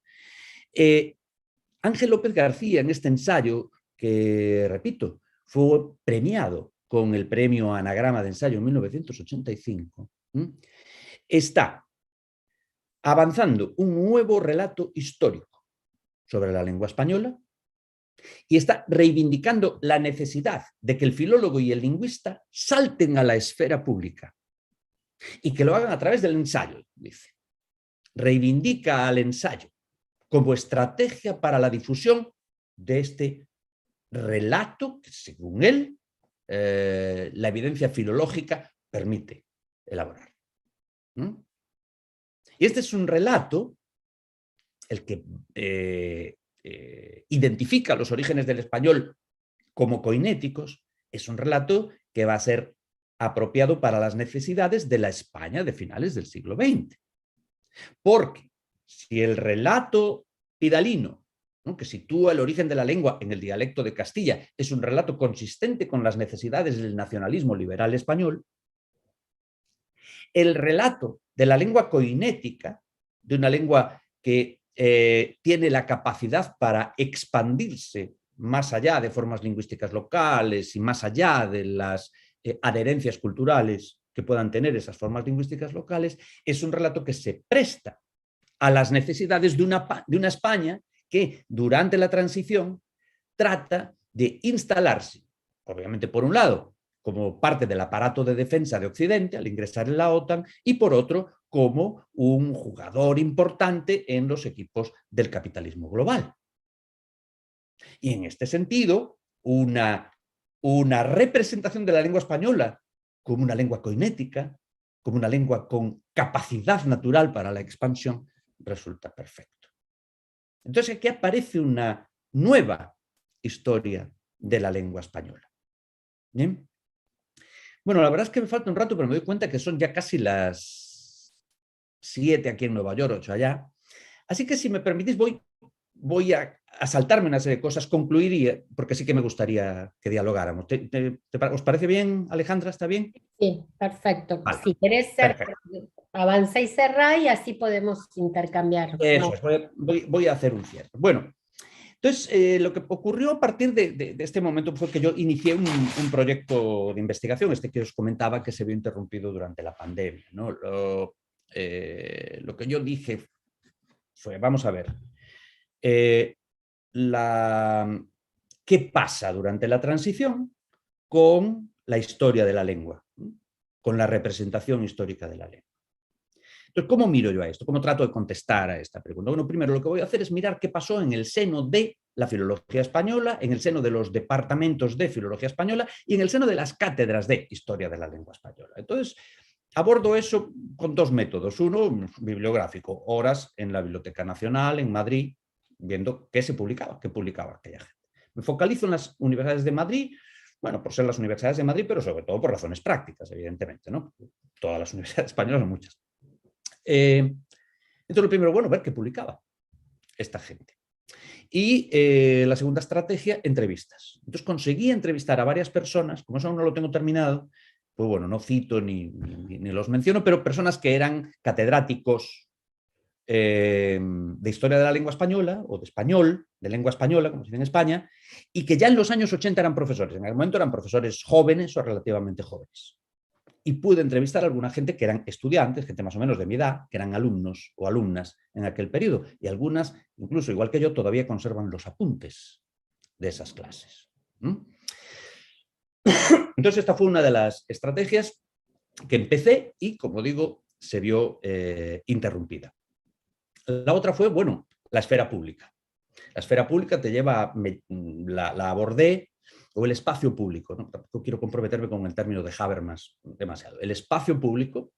C: Ángel López García, en este ensayo, que, repito, fue premiado con el premio Anagrama de Ensayo en 1985, está avanzando un nuevo relato histórico sobre la lengua española y está reivindicando la necesidad de que el filólogo y el lingüista salten a la esfera pública y que lo hagan a través del ensayo, dice. Reivindica al ensayo como estrategia para la difusión de este relato que, según él, la evidencia filológica permite elaborar. Y este es un relato, el que identifica los orígenes del español como coinéticos, es un relato que va a ser apropiado para las necesidades de la España de finales del siglo XX. Porque si el relato pidalino, ¿no?, que sitúa el origen de la lengua en el dialecto de Castilla, es un relato consistente con las necesidades del nacionalismo liberal español, el relato de la lengua coinética, de una lengua que tiene la capacidad para expandirse más allá de formas lingüísticas locales y más allá de las adherencias culturales que puedan tener esas formas lingüísticas locales, es un relato que se presta a las necesidades de una España que durante la transición trata de instalarse, obviamente por un lado, como parte del aparato de defensa de Occidente al ingresar en la OTAN, y por otro, como un jugador importante en los equipos del capitalismo global. Y en este sentido, una representación de la lengua española como una lengua coinética, como una lengua con capacidad natural para la expansión, resulta perfecto. Entonces aquí aparece una nueva historia de la lengua española. ¿Bien? Bueno, la verdad es que me falta un rato, pero me doy cuenta que son ya casi las 7 aquí en Nueva York, 8 allá. Así que si me permitís, voy a saltarme una serie de cosas, concluiría, porque sí que me gustaría que dialogáramos. ¿Os parece bien, Alejandra? ¿Está bien?
B: Sí, perfecto.
C: Vale,
B: Si querés avanza y cerrá y así podemos intercambiar.
C: Eso es, voy a hacer un cierre. Bueno, entonces lo que ocurrió a partir de este momento fue que yo inicié un proyecto de investigación, este que os comentaba, que se vio interrumpido durante la pandemia, ¿no? Lo que yo dije fue, vamos a ver, ¿qué pasa durante la transición con la historia de la lengua, con la representación histórica de la lengua? Entonces, ¿cómo miro yo a esto? ¿Cómo trato de contestar a esta pregunta? Bueno, primero lo que voy a hacer es mirar qué pasó en el seno de la filología española, en el seno de los departamentos de filología española y en el seno de las cátedras de historia de la lengua española. Entonces, abordo eso con dos métodos. Uno, bibliográfico, horas en la Biblioteca Nacional, en Madrid, viendo qué se publicaba, qué publicaba aquella gente. Me focalizo en las universidades de Madrid, bueno, por ser las universidades de Madrid, pero sobre todo por razones prácticas, evidentemente, ¿no? Todas las universidades españolas son muchas. Entonces, lo primero, bueno, ver qué publicaba esta gente. Y la segunda estrategia, entrevistas. Entonces, conseguí entrevistar a varias personas, como eso aún no lo tengo terminado, pues bueno, no cito ni los menciono, pero personas que eran catedráticos de historia de la lengua española, o de español, de lengua española, como se dice en España, y que ya en los años 80 eran profesores. En aquel momento eran profesores jóvenes o relativamente jóvenes. Y pude entrevistar a alguna gente que eran estudiantes, gente más o menos de mi edad, que eran alumnos o alumnas en aquel periodo. Y algunas, incluso igual que yo, todavía conservan los apuntes de esas clases. Entonces, esta fue una de las estrategias que empecé y, como digo, se vio interrumpida. La otra fue, bueno, la esfera pública. La esfera pública te lleva, la abordé, o el espacio público, ¿no? Tampoco quiero comprometerme con el término de Habermas demasiado. El espacio público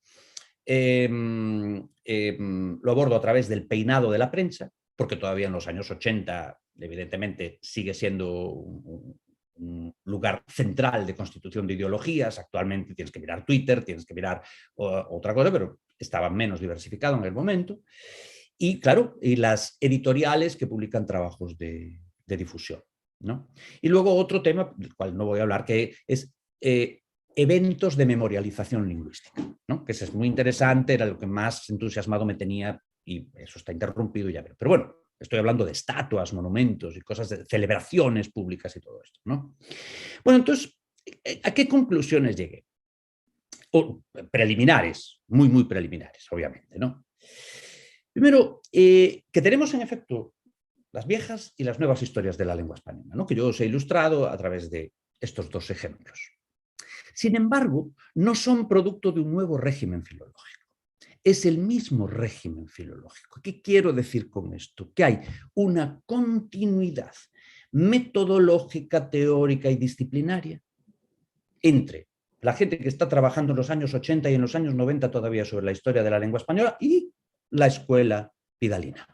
C: lo abordo a través del peinado de la prensa, porque todavía en los años 80, evidentemente, sigue siendo un lugar central de constitución de ideologías. Actualmente tienes que mirar Twitter, tienes que mirar otra cosa, pero estaba menos diversificado en el momento. Y claro, y las editoriales que publican trabajos de difusión, ¿no? Y luego otro tema, del cual no voy a hablar, que es eventos de memorialización lingüística, ¿no? Que eso es muy interesante, era lo que más entusiasmado me tenía, y eso está interrumpido ya. Pero bueno, estoy hablando de estatuas, monumentos y cosas de celebraciones públicas y todo esto, ¿no? Bueno, entonces, ¿a qué conclusiones llegué? Preliminares, muy preliminares, obviamente, ¿no? Primero, que tenemos en efecto las viejas y las nuevas historias de la lengua española, ¿no? Que yo os he ilustrado a través de estos dos ejemplos. Sin embargo, no son producto de un nuevo régimen filológico. es el mismo régimen filológico. ¿Qué quiero decir con esto? Que hay una continuidad metodológica, teórica y disciplinaria entre la gente que está trabajando en los años 80 y en los años 90 todavía sobre la historia de la lengua española y la escuela vidalina.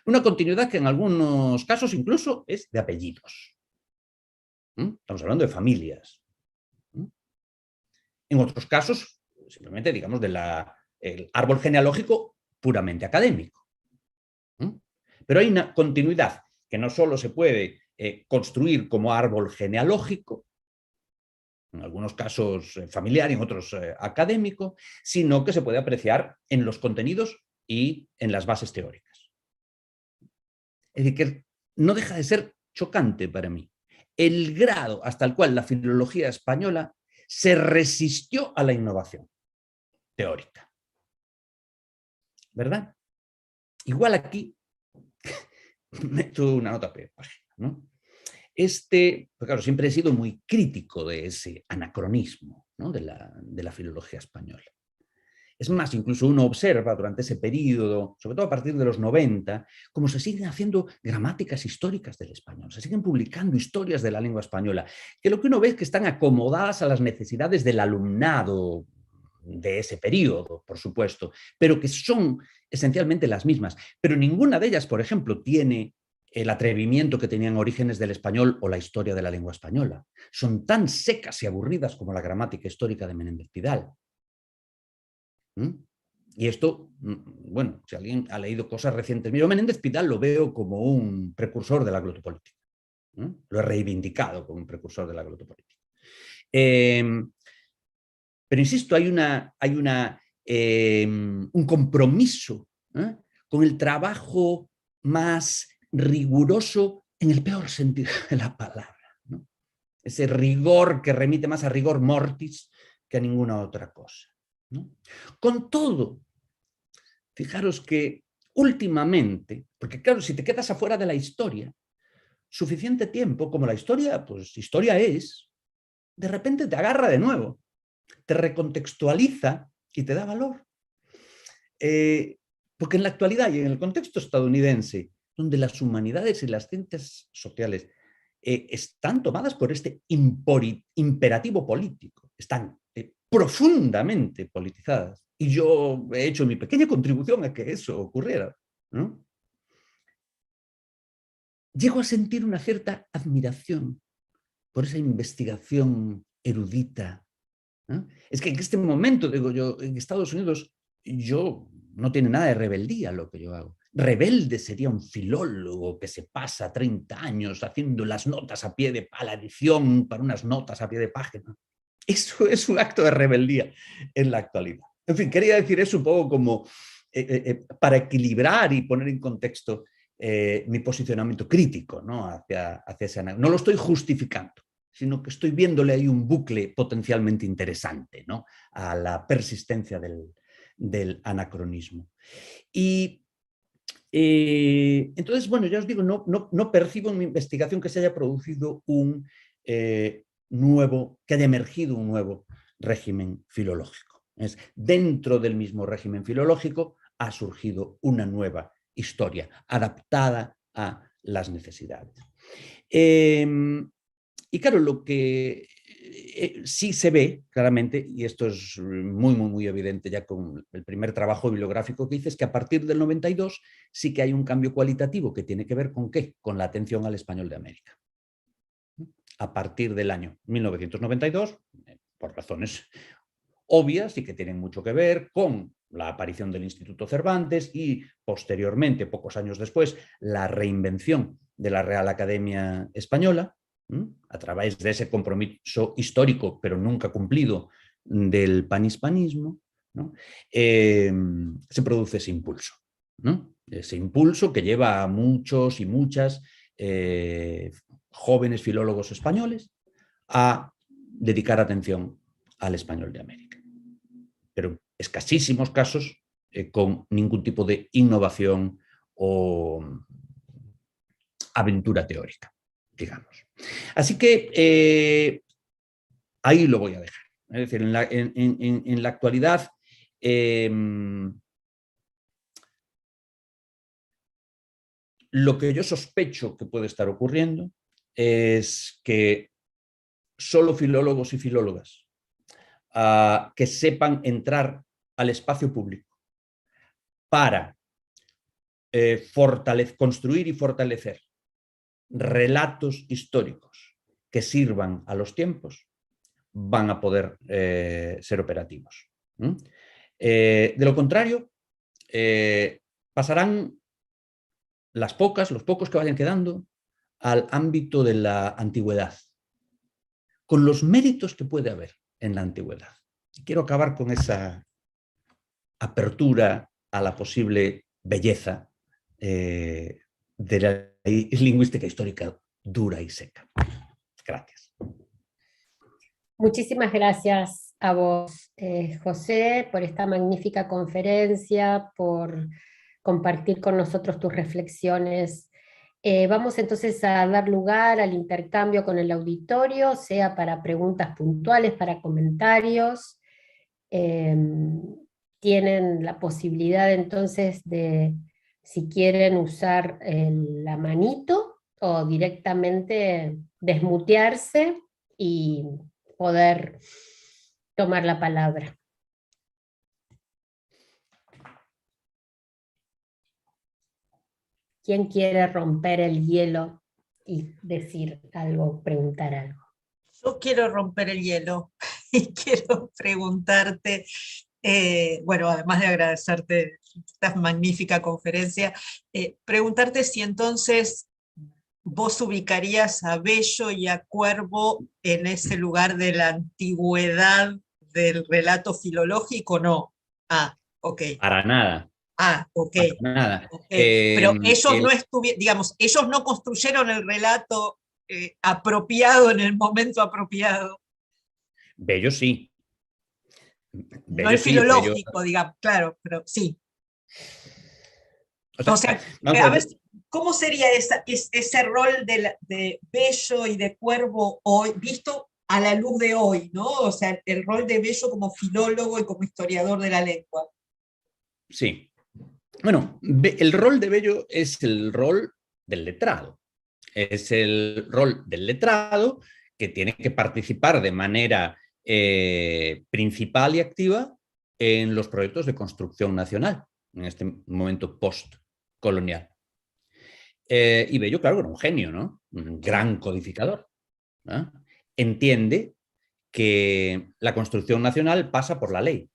C: Una continuidad que en algunos casos incluso es de apellidos. Estamos hablando de familias. En otros casos, simplemente, digamos, del árbol genealógico puramente académico. Pero hay una continuidad que no solo se puede construir como árbol genealógico, en algunos casos familiar y en otros académico, sino que se puede apreciar en los contenidos y en las bases teóricas. Es decir, que no deja de ser chocante para mí el grado hasta el cual la filología española se resistió a la innovación teórica. ¿Verdad? Igual aquí meto una nota de página, ¿no? Pues claro, siempre he sido muy crítico de ese anacronismo, ¿no? de la filología española. Es más, incluso uno observa durante ese periodo, sobre todo a partir de los 90, cómo se siguen haciendo gramáticas históricas del español, se siguen publicando historias de la lengua española, que lo que uno ve es que están acomodadas a las necesidades del alumnado de ese periodo, por supuesto, pero que son esencialmente las mismas. Pero ninguna de ellas, por ejemplo, tiene el atrevimiento que tenían Orígenes del Español o la Historia de la Lengua Española. Son tan secas y aburridas como la gramática histórica de Menéndez Pidal. Y esto, bueno, si alguien ha leído cosas recientes, yo Menéndez Pidal lo veo como un precursor de la glotopolítica. Lo he reivindicado como un precursor de la glotopolítica. Pero insisto, hay un compromiso con el trabajo más riguroso en el peor sentido de la palabra, ¿no? Ese rigor que remite más a rigor mortis que a ninguna otra cosa, ¿no? Con todo, fijaros que últimamente, porque claro, si te quedas afuera de la historia, suficiente tiempo, como la historia, pues historia es, de repente te agarra de nuevo, te recontextualiza y te da valor. Porque en la actualidad y en el contexto estadounidense, donde las humanidades y las ciencias sociales están tomadas por este imperativo político, están profundamente politizadas, y yo he hecho mi pequeña contribución a que eso ocurriera, ¿no? Llego a sentir una cierta admiración por esa investigación erudita, ¿no? Es que en este momento, digo yo, en Estados Unidos, yo no tiene nada de rebeldía lo que yo hago. Rebelde sería un filólogo que se pasa 30 años haciendo las notas a pie de la edición para unas notas a pie de página. Eso es un acto de rebeldía en la actualidad. En fin, quería decir eso un poco como para equilibrar y poner en contexto mi posicionamiento crítico, ¿no? hacia ese análisis. No lo estoy justificando, sino que estoy viéndole ahí un bucle potencialmente interesante, ¿no? A la persistencia del anacronismo. Y entonces, bueno, ya os digo, no percibo en mi investigación que se haya producido que haya emergido un nuevo régimen filológico. Dentro del mismo régimen filológico ha surgido una nueva historia adaptada a las necesidades. Y claro, lo que sí se ve claramente, y esto es muy evidente ya con el primer trabajo bibliográfico que hice, es que a partir del 92 sí que hay un cambio cualitativo que tiene que ver con ¿qué? Con la atención al español de América. A partir del año 1992, por razones obvias y que tienen mucho que ver con la aparición del Instituto Cervantes y posteriormente, pocos años después, la reinvención de la Real Academia Española, a través de ese compromiso histórico, pero nunca cumplido, del panhispanismo, ¿no? Se produce ese impulso, ¿no? Ese impulso que lleva a muchos y muchas jóvenes filólogos españoles a dedicar atención al español de América. Pero escasísimos casos con ningún tipo de innovación o aventura teórica, digamos. Así que ahí lo voy a dejar. Es decir, en la actualidad Lo que yo sospecho que puede estar ocurriendo es que solo filólogos y filólogas que sepan entrar al espacio público para construir y fortalecer relatos históricos que sirvan a los tiempos, van a poder ser operativos. De lo contrario, pasarán los pocos que vayan quedando, al ámbito de la antigüedad, con los méritos que puede haber en la antigüedad. Quiero acabar con esa apertura a la posible belleza de la lingüística histórica dura y seca. Gracias.
B: Muchísimas gracias a vos, José, por esta magnífica conferencia, por compartir con nosotros tus reflexiones. Vamos entonces a dar lugar al intercambio con el auditorio, sea para preguntas puntuales, para comentarios. Tienen la posibilidad entonces de, si quieren, usar la manito o directamente desmutearse y poder tomar la palabra. ¿Quién quiere romper el hielo y decir algo, preguntar algo?
A: Yo quiero romper el hielo y quiero preguntarte, bueno, además de agradecerte esta magnífica conferencia, preguntarte si entonces vos ubicarías a Bello y a Cuervo en ese lugar de la antigüedad del relato filológico, ¿no? Ah, ok.
C: Para nada.
A: Ah, ok.
C: Para nada.
A: Okay. Pero ellos no estuvieron, digamos, ellos no construyeron el relato apropiado en el momento apropiado.
C: Bello sí.
A: Bello no el filológico, Bello... digamos, claro, pero sí. O sea a ver, ¿cómo sería ese rol de Bello y de Cuervo hoy, visto a la luz de hoy, ¿no? O sea, el rol de Bello como filólogo y como historiador de la lengua.
C: Sí. Bueno, el rol de Bello es el rol del letrado. Es el rol del letrado que tiene que participar de manera principal y activa en los proyectos de construcción nacional, en este momento post-colonial. Y Bello, claro, era un genio, ¿no? Un gran codificador, ¿no? Entiende que la construcción nacional pasa por la ley.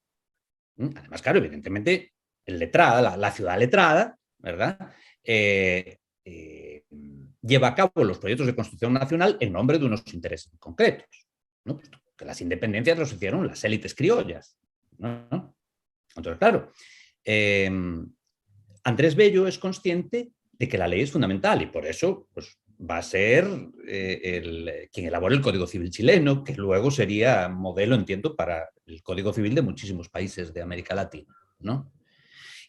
C: Además, claro, evidentemente, el letrado, la ciudad letrada, ¿verdad? Lleva a cabo los proyectos de construcción nacional en nombre de unos intereses concretos, ¿no? Que las independencias los hicieron las élites criollas, ¿no? Entonces, claro, Andrés Bello es consciente de que la ley es fundamental y por eso pues, va a ser quien elabore el Código Civil chileno, que luego sería modelo, entiendo, para el Código Civil de muchísimos países de América Latina, ¿no?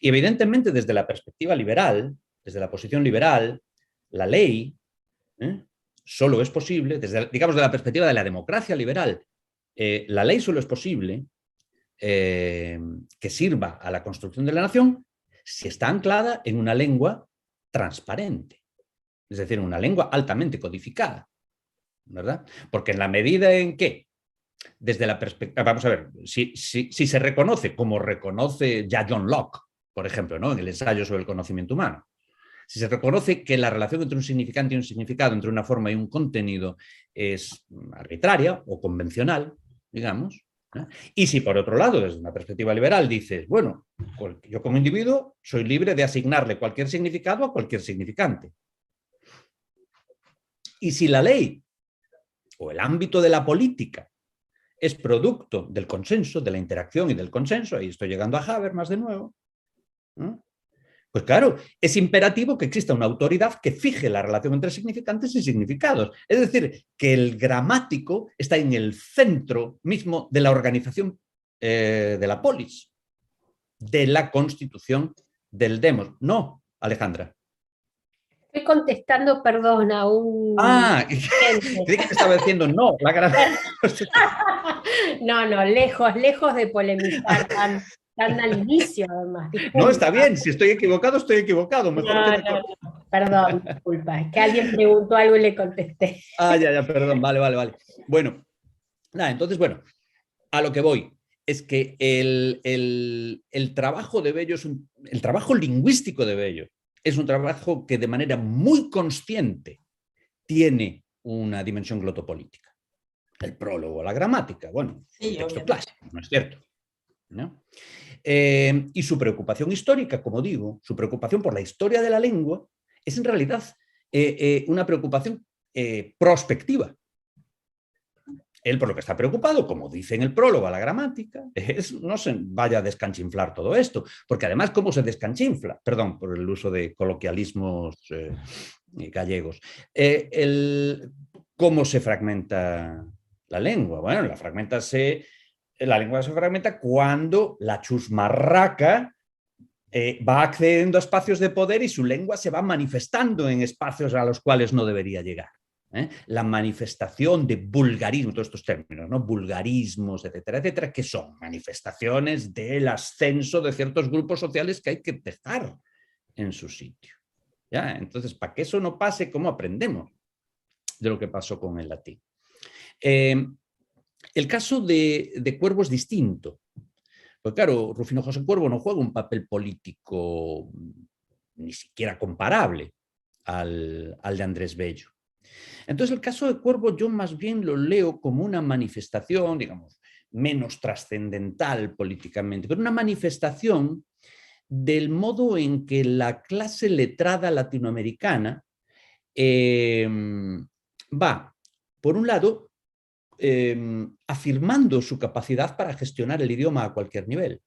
C: Y evidentemente desde la perspectiva liberal, desde la posición liberal, la ley solo es posible, desde, digamos, de la perspectiva de la democracia liberal, la ley solo es posible que sirva a la construcción de la nación si está anclada en una lengua transparente, es decir, una lengua altamente codificada, ¿verdad? Porque en la medida en que, desde la perspectiva, vamos a ver, si se reconoce, como reconoce ya John Locke, por ejemplo, ¿no? En el ensayo sobre el conocimiento humano, si se reconoce que la relación entre un significante y un significado, entre una forma y un contenido, es arbitraria o convencional, digamos, ¿no? Y si por otro lado, desde una perspectiva liberal, dices, bueno, yo como individuo soy libre de asignarle cualquier significado a cualquier significante. Y si la ley o el ámbito de la política es producto del consenso, de la interacción y del consenso, ahí estoy llegando a Habermas de nuevo, ¿no? Pues claro, es imperativo que exista una autoridad que fije la relación entre significantes y significados. Es decir, que el gramático está en el centro mismo de la organización de la polis, de la constitución del demos. No, Alejandra.
B: Estoy contestando, perdón, a un...
C: Ah, creí que te estaba diciendo no.
B: No, lejos de polemizar Están al inicio, además.
C: No,
B: Disculpa.
C: está bien, si estoy equivocado, mejor
B: No,
C: que
B: no, no. Perdón, disculpa. Es que alguien preguntó algo y le contesté.
C: Ah, ya, perdón, vale. Bueno, nada, entonces, bueno, a lo que voy es que el trabajo de Bello el trabajo lingüístico de Bello es un trabajo que de manera muy consciente tiene una dimensión glotopolítica. El prólogo a la gramática, bueno,
A: Sí,
C: un texto
A: obviamente.
C: clásico, ¿no es cierto? ¿No? Y su preocupación histórica, como digo, su preocupación por la historia de la lengua, es en realidad una preocupación prospectiva. Él por lo que está preocupado, como dice en el prólogo a la gramática, es no se vaya a descanchinflar todo esto, porque además, ¿cómo se descanchinfla? Perdón por el uso de coloquialismos gallegos. ¿Cómo se fragmenta la lengua? Bueno, la lengua se fragmenta cuando la chusmarraca va accediendo a espacios de poder y su lengua se va manifestando en espacios a los cuales no debería llegar. La manifestación de vulgarismo, todos estos términos, ¿no? Vulgarismos, etcétera, que son manifestaciones del ascenso de ciertos grupos sociales que hay que dejar en su sitio. ¿Ya? Entonces, para que eso no pase, ¿cómo aprendemos de lo que pasó con el latín? El caso de Cuervo es distinto. Pues claro, Rufino José Cuervo no juega un papel político ni siquiera comparable al de Andrés Bello. Entonces, el caso de Cuervo yo más bien lo leo como una manifestación, digamos, menos trascendental políticamente, pero una manifestación del modo en que la clase letrada latinoamericana va, por un lado, afirmando su capacidad para gestionar el idioma a cualquier nivel.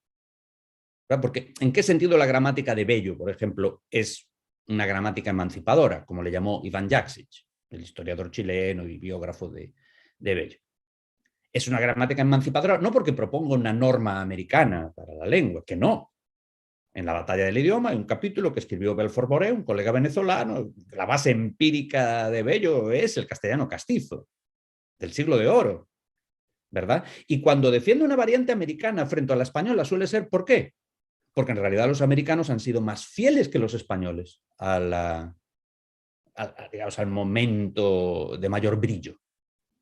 C: ¿Verdad? Porque, ¿en qué sentido la gramática de Bello, por ejemplo, es una gramática emancipadora, como le llamó Iván Jaksic, el historiador chileno y biógrafo de Bello? Es una gramática emancipadora no porque proponga una norma americana para la lengua, que no. En la batalla del idioma hay un capítulo que escribió Belfort Boré, un colega venezolano. La base empírica de Bello es el castellano castizo, del siglo de oro, ¿verdad? Y cuando defiende una variante americana frente a la española suele ser, ¿por qué? Porque en realidad los americanos han sido más fieles que los españoles digamos, al momento de mayor brillo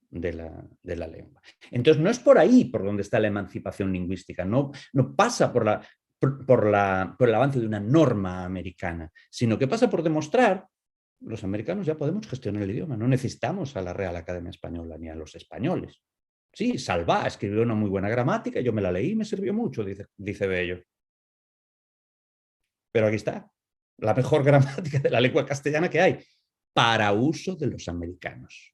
C: de la lengua. Entonces, no es por ahí por donde está la emancipación lingüística, no pasa por el avance de una norma americana, sino que pasa por demostrar los americanos ya podemos gestionar el idioma, no necesitamos a la Real Academia Española ni a los españoles. Sí, Salvá escribió una muy buena gramática, yo me la leí y me sirvió mucho, dice Bello. Pero aquí está, la mejor gramática de la lengua castellana que hay, para uso de los americanos.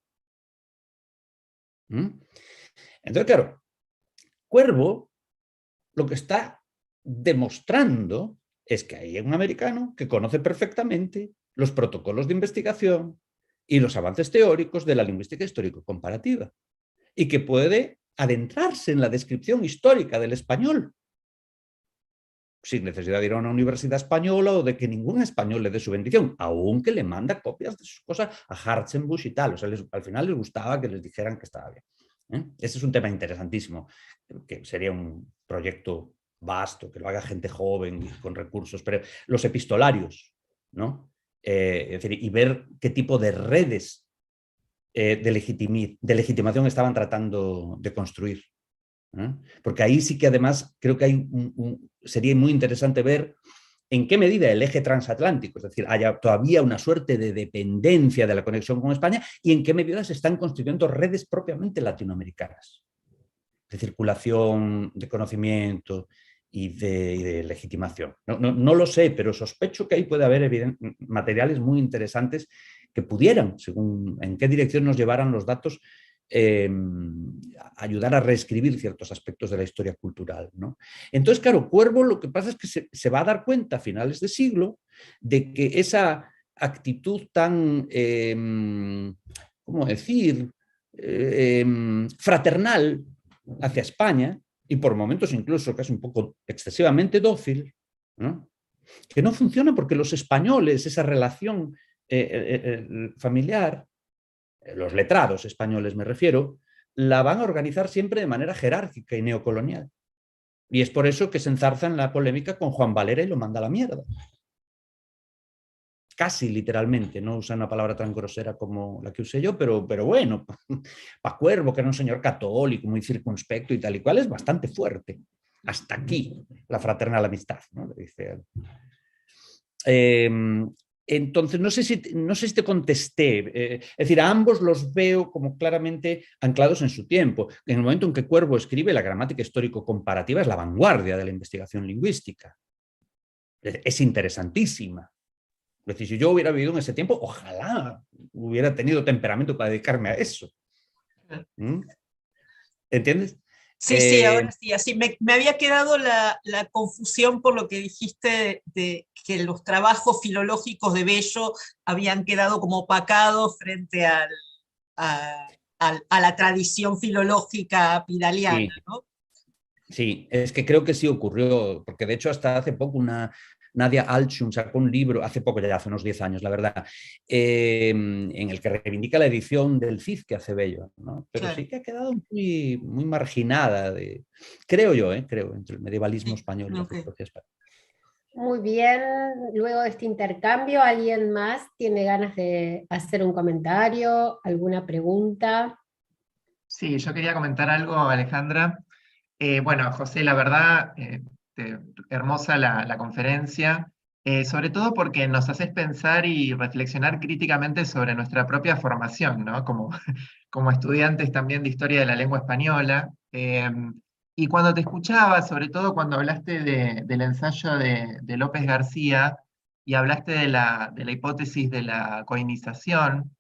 C: Entonces, claro, Cuervo lo que está demostrando es que hay un americano que conoce perfectamente los protocolos de investigación y los avances teóricos de la lingüística histórico-comparativa y que puede adentrarse en la descripción histórica del español sin necesidad de ir a una universidad española o de que ningún español le dé su bendición, aunque le manda copias de sus cosas a Hartzenbusch y tal. O sea, al final les gustaba que les dijeran que estaba bien. Ese es un tema interesantísimo, que sería un proyecto vasto, que lo haga gente joven y con recursos, pero los epistolarios, ¿no? Es decir, y ver qué tipo de redes de legitimación estaban tratando de construir. Porque ahí sí que además creo que sería muy interesante ver en qué medida el eje transatlántico, es decir, haya todavía una suerte de dependencia de la conexión con España y en qué medida se están constituyendo redes propiamente latinoamericanas de circulación, de conocimiento y de legitimación. No lo sé, pero sospecho que ahí puede haber materiales muy interesantes que pudieran, según en qué dirección nos llevaran los datos, ayudar a reescribir ciertos aspectos de la historia cultural, ¿no? Entonces, claro, Cuervo lo que pasa es que se va a dar cuenta a finales de siglo de que esa actitud tan, ¿cómo decir?, fraternal hacia España, y por momentos incluso casi un poco excesivamente dócil, ¿no? Que no funciona porque los españoles, esa relación familiar, los letrados españoles me refiero, la van a organizar siempre de manera jerárquica y neocolonial. Y es por eso que se enzarza en la polémica con Juan Valera y lo manda a la mierda. Casi literalmente, no usa una palabra tan grosera como la que usé yo, pero bueno, para Cuervo, que era un señor católico, muy circunspecto y tal y cual, es bastante fuerte. Hasta aquí la fraternal amistad, ¿no? Le dice. Entonces, no sé si te contesté. Es decir, a ambos los veo como claramente anclados en su tiempo. En el momento en que Cuervo escribe, la gramática histórico-comparativa es la vanguardia de la investigación lingüística. Es interesantísima. Es decir, si yo hubiera vivido en ese tiempo, ojalá hubiera tenido temperamento para dedicarme a eso. ¿Mm? ¿Entiendes?
A: Sí, ahora sí. Así me había quedado la confusión por lo que dijiste de que los trabajos filológicos de Bello habían quedado como opacados frente a la tradición filológica pidaliana,
C: Sí,
A: ¿no?
C: sí, es que creo que sí ocurrió, porque de hecho hasta hace poco Nadia Altschuhn sacó un libro, hace poco, ya hace unos 10 años, la verdad, en el que reivindica la edición del Cid que hace Bello, ¿no? Pero
A: Claro.
C: sí que ha quedado muy, muy marginada, creo yo, creo, entre el medievalismo
A: Sí,
C: español y la
A: ok.
C: filología española.
B: Muy bien, luego de este intercambio, ¿alguien más tiene ganas de hacer un comentario, alguna pregunta?
D: Sí, yo quería comentar algo, Alejandra. Bueno, José, la verdad, hermosa la conferencia, sobre todo porque nos haces pensar y reflexionar críticamente sobre nuestra propia formación, ¿no? Como estudiantes también de historia de la lengua española. Y cuando te escuchaba, sobre todo cuando hablaste del ensayo de López García y hablaste de la hipótesis de la coinización,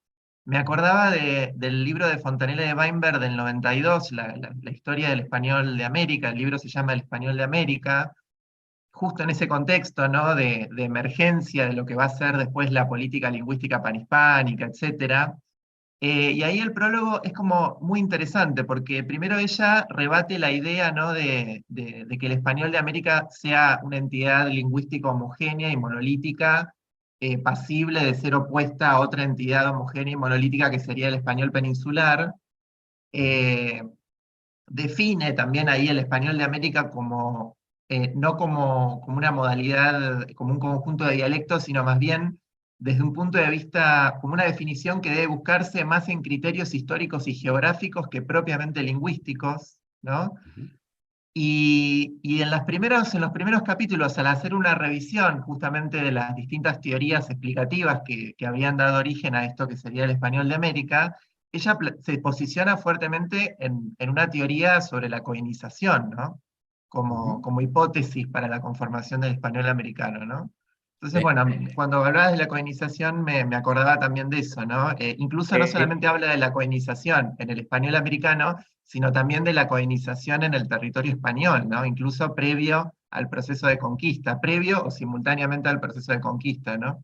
D: me acordaba del libro de Fontanella de Weinberg del 92, la historia del español de América. El libro se llama El español de América, justo en ese contexto, ¿no? de emergencia de lo que va a ser después la política lingüística panhispánica, etc. Y ahí el prólogo es como muy interesante, porque primero ella rebate la idea, ¿no? de que el español de América sea una entidad lingüística homogénea y monolítica, pasible de ser opuesta a otra entidad homogénea y monolítica que sería el español peninsular. Eh, Define también ahí el español de América como, no como una modalidad, como un conjunto de dialectos, sino más bien desde un punto de vista, como una definición que debe buscarse más en criterios históricos y geográficos que propiamente lingüísticos, ¿no? Y en los primeros capítulos, al hacer una revisión justamente de las distintas teorías explicativas que habían dado origen a esto que sería el español de América, ella se posiciona fuertemente en una teoría sobre la coinización, ¿no? Como hipótesis para la conformación del español americano, ¿no? Entonces,
C: Sí.
D: bueno, cuando hablabas de la coinización me acordaba también de eso, ¿no? Incluso no solamente habla de la coinización en el español americano, sino también de la coinización en el territorio español, ¿no? Incluso previo al proceso de conquista, previo o simultáneamente al proceso de conquista, ¿no?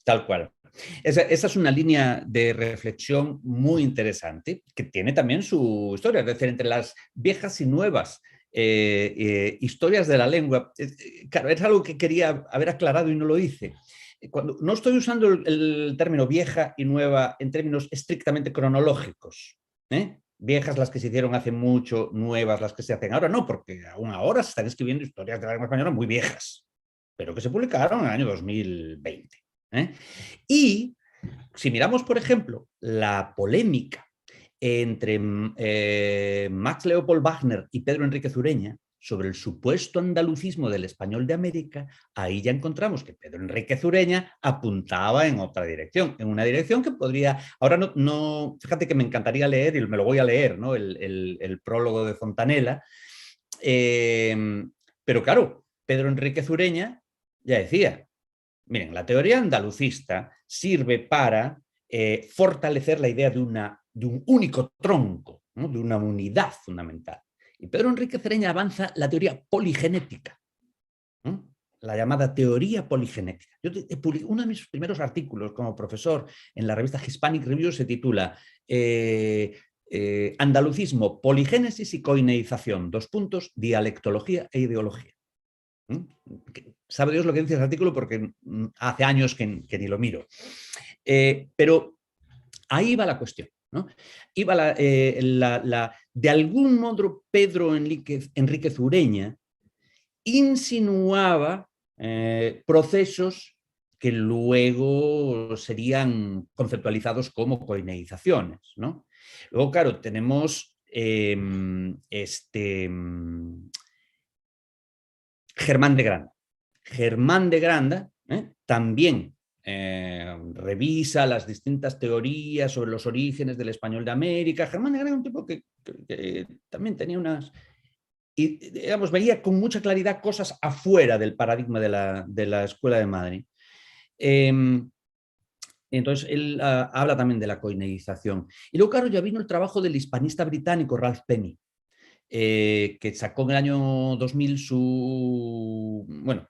C: Tal cual. Esa es una línea de reflexión muy interesante que tiene también su historia, es decir, entre las viejas y nuevas historias de la lengua. Claro, es algo que quería haber aclarado y no lo hice. Cuando, no estoy usando el término vieja y nueva en términos estrictamente cronológicos. Viejas las que se hicieron hace mucho, nuevas las que se hacen ahora, no, porque aún ahora se están escribiendo historias de la lengua española muy viejas, pero que se publicaron en el año 2020. Y si miramos, por ejemplo, la polémica entre Max Leopold Wagner y Pedro Enríquez Ureña sobre el supuesto andalucismo del español de América, ahí ya encontramos que Pedro Enríquez Ureña apuntaba en otra dirección, en una dirección que podría, ahora no fíjate que me encantaría leer, y me lo voy a leer, ¿no? el prólogo de Fontanella, pero claro, Pedro Enríquez Ureña ya decía, miren, la teoría andalucista sirve para fortalecer la idea de un único tronco, ¿no? De una unidad fundamental. Y Pedro Enríquez Ureña avanza la teoría poligenética, ¿no? La llamada teoría poligenética. Uno de mis primeros artículos como profesor en la revista Hispanic Review se titula Andalucismo, poligénesis y coineización, dialectología e ideología. Sabe Dios lo que dice ese artículo porque hace años que ni lo miro. Pero ahí va la cuestión, ¿no? Iba de algún modo Pedro Enríquez Ureña insinuaba procesos que luego serían conceptualizados como coineizaciones, ¿no? Luego, claro, tenemos Germán de Granda. Germán de Granda también revisa las distintas teorías sobre los orígenes del español de América. Germán de Granda era un tipo que también tenía unas... Y, digamos, veía con mucha claridad cosas afuera del paradigma de la Escuela de Madrid. Entonces, él habla también de la coineización. Y luego, claro, ya vino el trabajo del hispanista británico Ralph Penny, que sacó en el año 2000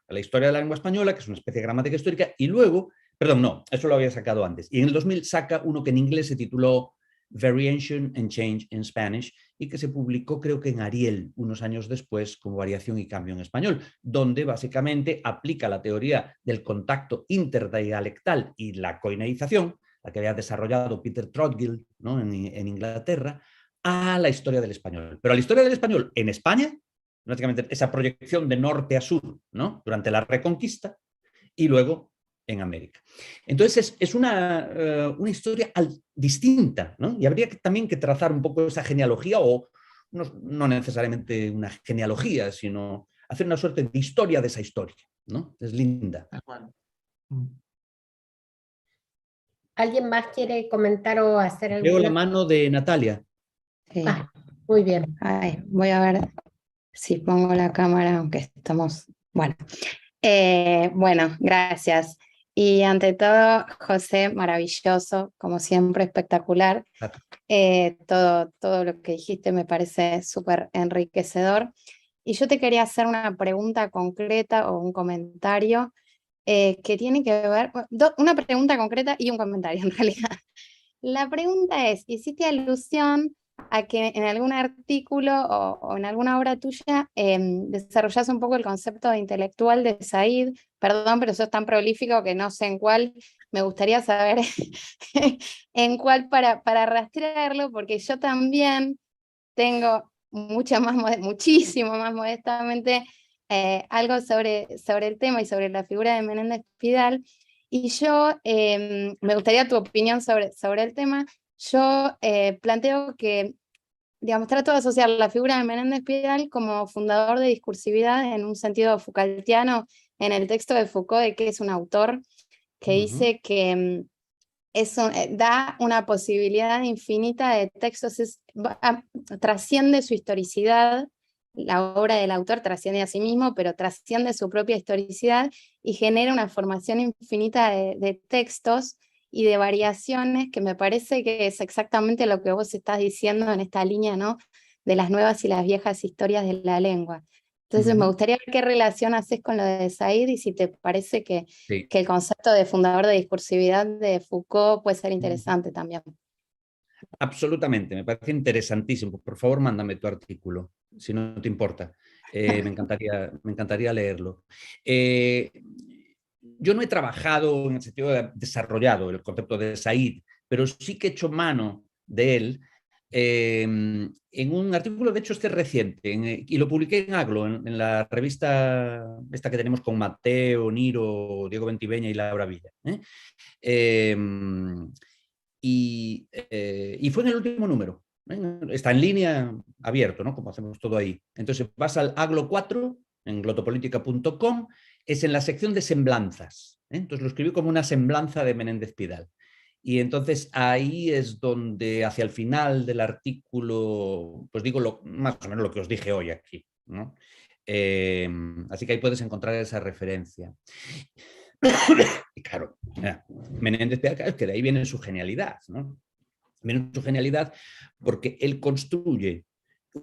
C: la historia de la lengua española, que es una especie de gramática histórica, y luego, perdón, no, eso lo había sacado antes, y en el 2000 saca uno que en inglés se tituló Variation and Change in Spanish, y que se publicó creo que en Ariel unos años después como Variación y Cambio en Español, donde básicamente aplica la teoría del contacto interdialectal y la coineización, la que había desarrollado Peter Trotgill, ¿no? en Inglaterra, a la historia del español. Pero a la historia del español en España, básicamente esa proyección de norte a sur, ¿no? Durante la Reconquista, y luego en América. Entonces es una historia distinta, ¿no? Y habría también que trazar un poco esa genealogía, o no necesariamente una genealogía, sino hacer una suerte de historia de esa historia, ¿no? Es linda.
B: ¿Alguien más quiere comentar o hacer algo?
C: Veo la mano de Natalia.
B: Muy bien.
E: Ay, voy a ver si pongo la cámara, aunque estamos... Bueno, bueno, gracias. Y ante todo, José, maravilloso, como siempre, espectacular. Todo lo que dijiste me parece súper enriquecedor. Y yo te quería hacer una pregunta concreta o un comentario que tiene que ver, una pregunta concreta y un comentario en realidad. La pregunta es, hiciste alusión a que en algún artículo o en alguna obra tuya desarrollás un poco el concepto de intelectual de Said. Perdón, pero sos tan prolífico que no sé en cuál. Me gustaría saber en cuál para rastrearlo, porque yo también tengo muchísimo más modestamente algo sobre el tema y sobre la figura de Menéndez Pidal. Y yo, me gustaría tu opinión sobre el tema. Yo planteo que, digamos, trato de asociar la figura de Menéndez Pidal como fundador de discursividad en un sentido Foucaultiano, en el texto de Foucault, de que es un autor que dice que eso da una posibilidad infinita de textos, trasciende su historicidad. La obra del autor trasciende a sí mismo, pero trasciende su propia historicidad y genera una formación infinita de textos y de variaciones, que me parece que es exactamente lo que vos estás diciendo en esta línea, ¿no? De las nuevas y las viejas historias de la lengua. Entonces me gustaría ver qué relación haces con lo de Said y si te parece que el concepto de fundador de discursividad de Foucault puede ser interesante también.
C: Absolutamente, me parece interesantísimo. Por favor, mándame tu artículo, si no te importa. Me encantaría leerlo. Yo no he trabajado en el sentido de desarrollado el concepto de Said, pero sí que he hecho mano de él en un artículo, de hecho este reciente, y lo publiqué en Aglo, en la revista esta que tenemos con Mateo, Niro, Diego Ventiveña y Laura Villa. Y fue en el último número. Está en línea, abierto, ¿no? Como hacemos todo ahí. Entonces vas al Aglo 4 en glotopolitica.com, es en la sección de semblanzas. Entonces lo escribí como una semblanza de Menéndez Pidal. Y entonces ahí es donde hacia el final del artículo, pues digo más o menos lo que os dije hoy aquí, ¿no? Así que ahí puedes encontrar esa referencia. Y claro, Menéndez Pidal, es que de ahí viene su genialidad, ¿no? Viene su genialidad porque él construye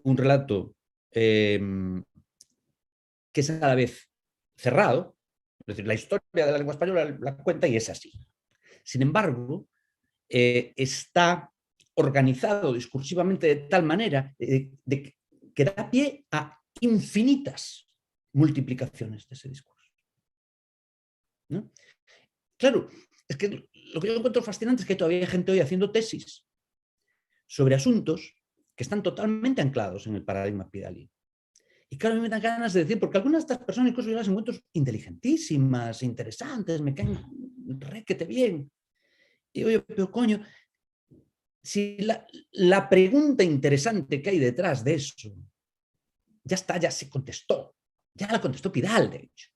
C: un relato que es a la vez cerrado, es decir, la historia de la lengua española la cuenta y es así. Sin embargo, está organizado discursivamente de tal manera que da pie a infinitas multiplicaciones de ese discurso, ¿no? Claro, es que lo que yo encuentro fascinante es que todavía hay gente hoy haciendo tesis sobre asuntos que están totalmente anclados en el paradigma pidalino Y claro, a mí me dan ganas de decir, porque algunas de estas personas incluso yo las encuentro inteligentísimas, interesantes, me caen requete bien. Y digo yo, pero coño, si la pregunta interesante que hay detrás de eso, ya está, ya se contestó. Ya la contestó Pidal, de hecho.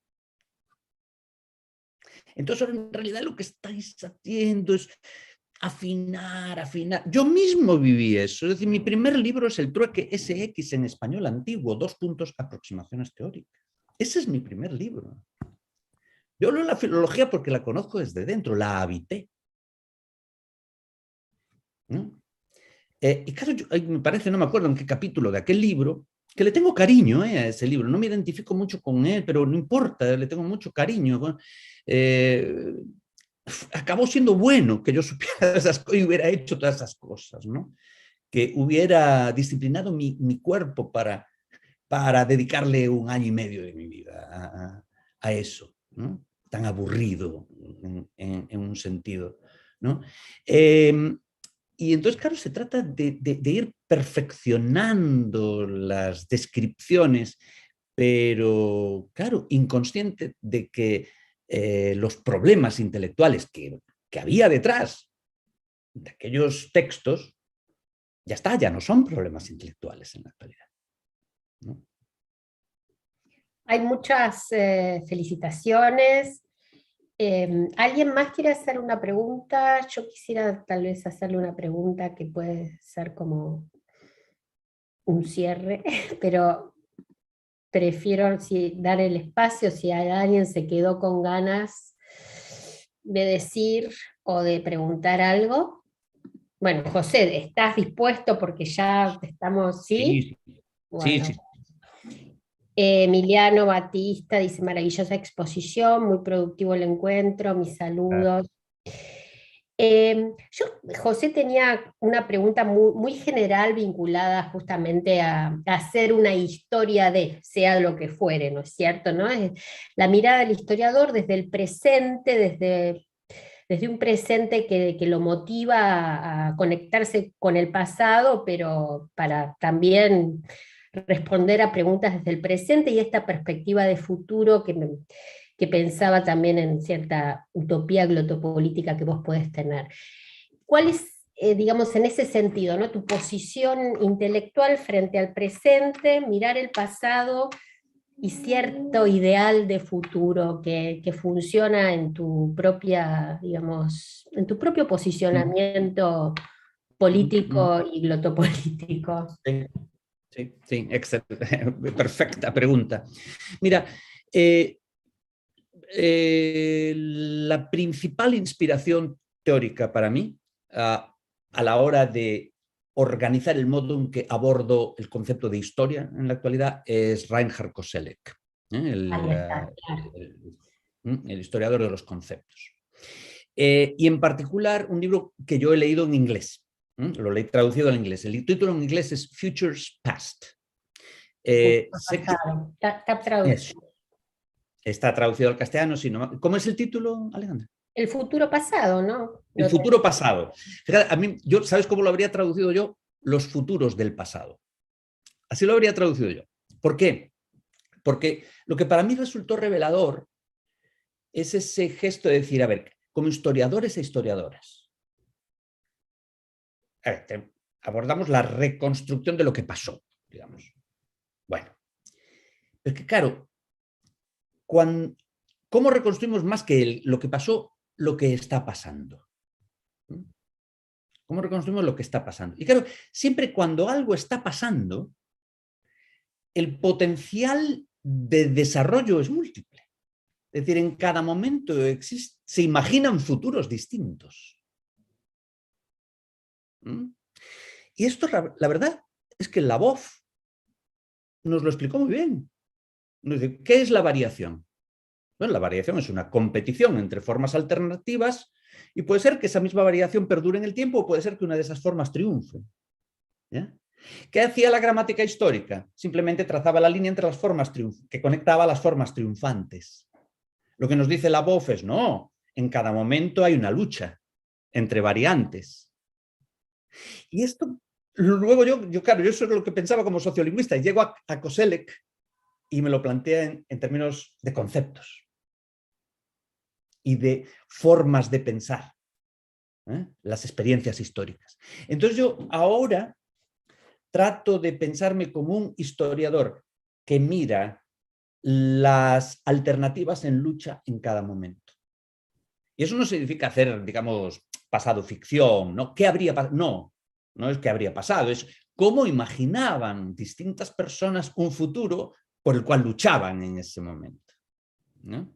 C: Entonces, en realidad lo que estáis haciendo es afinar, afinar. Yo mismo viví eso. Es decir, mi primer libro es El trueque SX en español antiguo, 2 puntos, aproximaciones teóricas. Ese es mi primer libro. Yo hablo de la filología porque la conozco desde dentro, la habité. ¿No? Y claro, me parece, no me acuerdo en qué capítulo de aquel libro, que le tengo cariño a ese libro, no me identifico mucho con él, pero no importa, le tengo mucho cariño. Acabó siendo bueno que yo supiera esas cosas y hubiera hecho todas esas cosas, ¿no? Que hubiera disciplinado mi cuerpo para dedicarle 1 año y medio de mi vida a eso, ¿no? Tan aburrido en un sentido, ¿no? Y entonces, claro, se trata de ir perfeccionando las descripciones, pero, claro, inconsciente de que los problemas intelectuales que había detrás de aquellos textos, ya está, ya no son problemas intelectuales en la actualidad, ¿no?
B: Hay muchas felicitaciones. ¿Alguien más quiere hacer una pregunta? Yo quisiera tal vez hacerle una pregunta que puede ser como un cierre, pero prefiero dar el espacio si alguien se quedó con ganas de decir o de preguntar algo. Bueno, José, ¿estás dispuesto? Porque ya estamos, ¿sí?
C: Sí,
B: Bueno.
C: sí.
B: Emiliano Batista dice, maravillosa exposición, muy productivo el encuentro, mis saludos. José, tenía una pregunta muy general vinculada justamente a hacer una historia de, sea lo que fuere, ¿no es cierto? ¿No? Es la mirada del historiador desde el presente, desde un presente que lo motiva a conectarse con el pasado, pero para también responder a preguntas desde el presente y esta perspectiva de futuro que pensaba también en cierta utopía glotopolítica que vos podés tener. ¿Cuál es, digamos, en ese sentido, ¿no? Tu posición intelectual frente al presente, mirar el pasado y cierto ideal de futuro que funciona en tu propia, digamos, en tu propio posicionamiento político y glotopolítico?
C: Sí, perfecta pregunta. Mira, la principal inspiración teórica para mí a la hora de organizar el modo en que abordo el concepto de historia en la actualidad es Reinhard Koselleck, el historiador de los conceptos. Y en particular un libro que yo he leído en inglés, lo he traducido al inglés. El título en inglés es Futures Past.
B: Está traducido.
C: Está traducido al castellano. Sino, ¿cómo es el título, Alejandra?
B: El futuro pasado, ¿no?
C: El futuro pasado. Fíjate, a mí, ¿sabes cómo lo habría traducido yo? Los futuros del pasado. Así lo habría traducido yo. ¿Por qué? Porque lo que para mí resultó revelador es ese gesto de decir, a ver, como historiadores e historiadoras, abordamos la reconstrucción de lo que pasó, digamos. Bueno, es que claro, ¿cómo reconstruimos más que lo que pasó, lo que está pasando? ¿Cómo reconstruimos lo que está pasando? Y claro, siempre cuando algo está pasando, el potencial de desarrollo es múltiple. Es decir, en cada momento se imaginan futuros distintos. Y esto, la verdad, es que Labov nos lo explicó muy bien. Nos dice, ¿qué es la variación? Bueno, la variación es una competición entre formas alternativas y puede ser que esa misma variación perdure en el tiempo o puede ser que una de esas formas triunfe. ¿Ya? ¿Qué hacía la gramática histórica? Simplemente trazaba la línea entre las formas que conectaba las formas triunfantes. Lo que nos dice Labov es, no, en cada momento hay una lucha entre variantes. Y esto, luego yo claro, yo eso es lo que pensaba como sociolingüista, y llego a Koselleck y me lo plantea en términos de conceptos y de formas de pensar, las experiencias históricas. Entonces yo ahora trato de pensarme como un historiador que mira las alternativas en lucha en cada momento. Y eso no significa hacer, digamos, pasado ficción, ¿no? ¿Qué habría pasado? No, no es qué habría pasado, es cómo imaginaban distintas personas un futuro por el cual luchaban en ese momento, ¿no?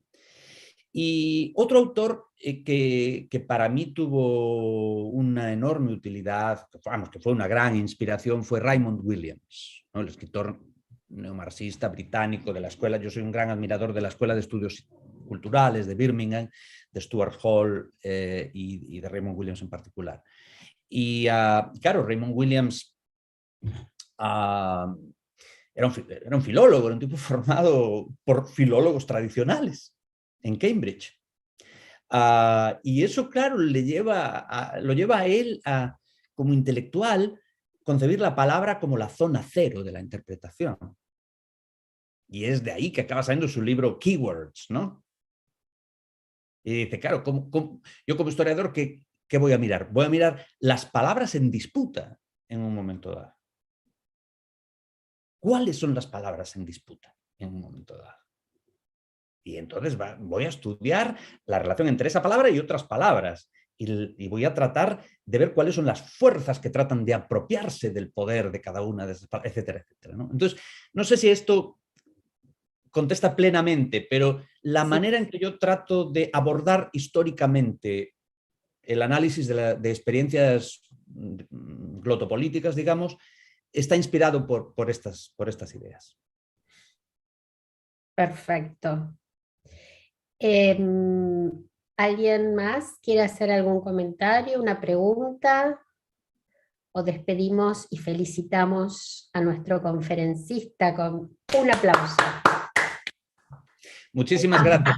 C: Y otro autor que para mí tuvo una enorme utilidad, vamos, que fue una gran inspiración, fue Raymond Williams, ¿no? El escritor neomarxista británico de la escuela. Yo soy un gran admirador de la Escuela de Estudios Culturales de Birmingham, de Stuart Hall y de Raymond Williams en particular. Y claro, Raymond Williams era un filólogo, era un tipo formado por filólogos tradicionales en Cambridge. Y eso, claro, lo lleva a él como intelectual, concebir la palabra como la zona cero de la interpretación. Y es de ahí que acaba saliendo su libro Keywords, ¿no? Y dice, claro, yo como historiador, ¿qué voy a mirar? Voy a mirar las palabras en disputa en un momento dado. ¿Cuáles son las palabras en disputa en un momento dado? Y entonces voy a estudiar la relación entre esa palabra y otras palabras. Y voy a tratar de ver cuáles son las fuerzas que tratan de apropiarse del poder de cada una de esas palabras, etcétera, etcétera, ¿no? Entonces, no sé si esto contesta plenamente, pero la manera en que yo trato de abordar históricamente el análisis de experiencias glotopolíticas, digamos, está inspirado por estas ideas.
B: Perfecto. ¿Alguien más quiere hacer algún comentario, una pregunta? ¿O despedimos y felicitamos a nuestro conferencista con un aplauso?
C: Muchísimas gracias.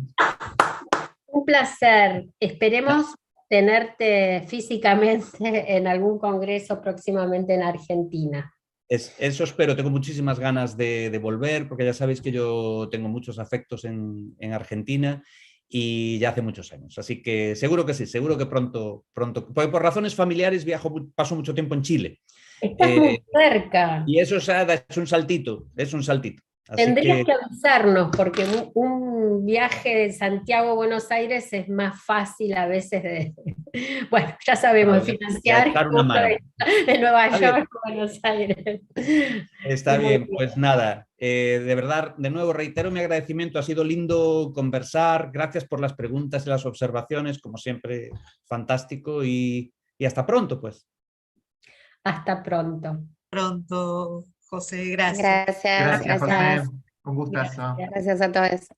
B: Un placer. Esperemos tenerte físicamente en algún congreso próximamente en Argentina.
C: Eso espero, tengo muchísimas ganas de volver, porque ya sabéis que yo tengo muchos afectos en Argentina y ya hace muchos años. Así que seguro que sí, seguro que pronto, porque por razones familiares paso mucho tiempo en Chile.
B: Estás muy cerca.
C: Y eso es un saltito, es un saltito. Así
B: Tendrías que avisarnos, porque un viaje de Santiago a Buenos Aires es más fácil a veces de... Bueno, ya sabemos, financiar de Nueva York a Buenos Aires.
C: Está bien, pues nada, de verdad, de nuevo reitero mi agradecimiento, ha sido lindo conversar, gracias por las preguntas y las observaciones, como siempre, fantástico y hasta pronto, pues.
B: Hasta pronto.
A: Pronto, José, gracias.
E: Gracias,
D: Gracias, José. Un gustazo.
E: Gracias a todos.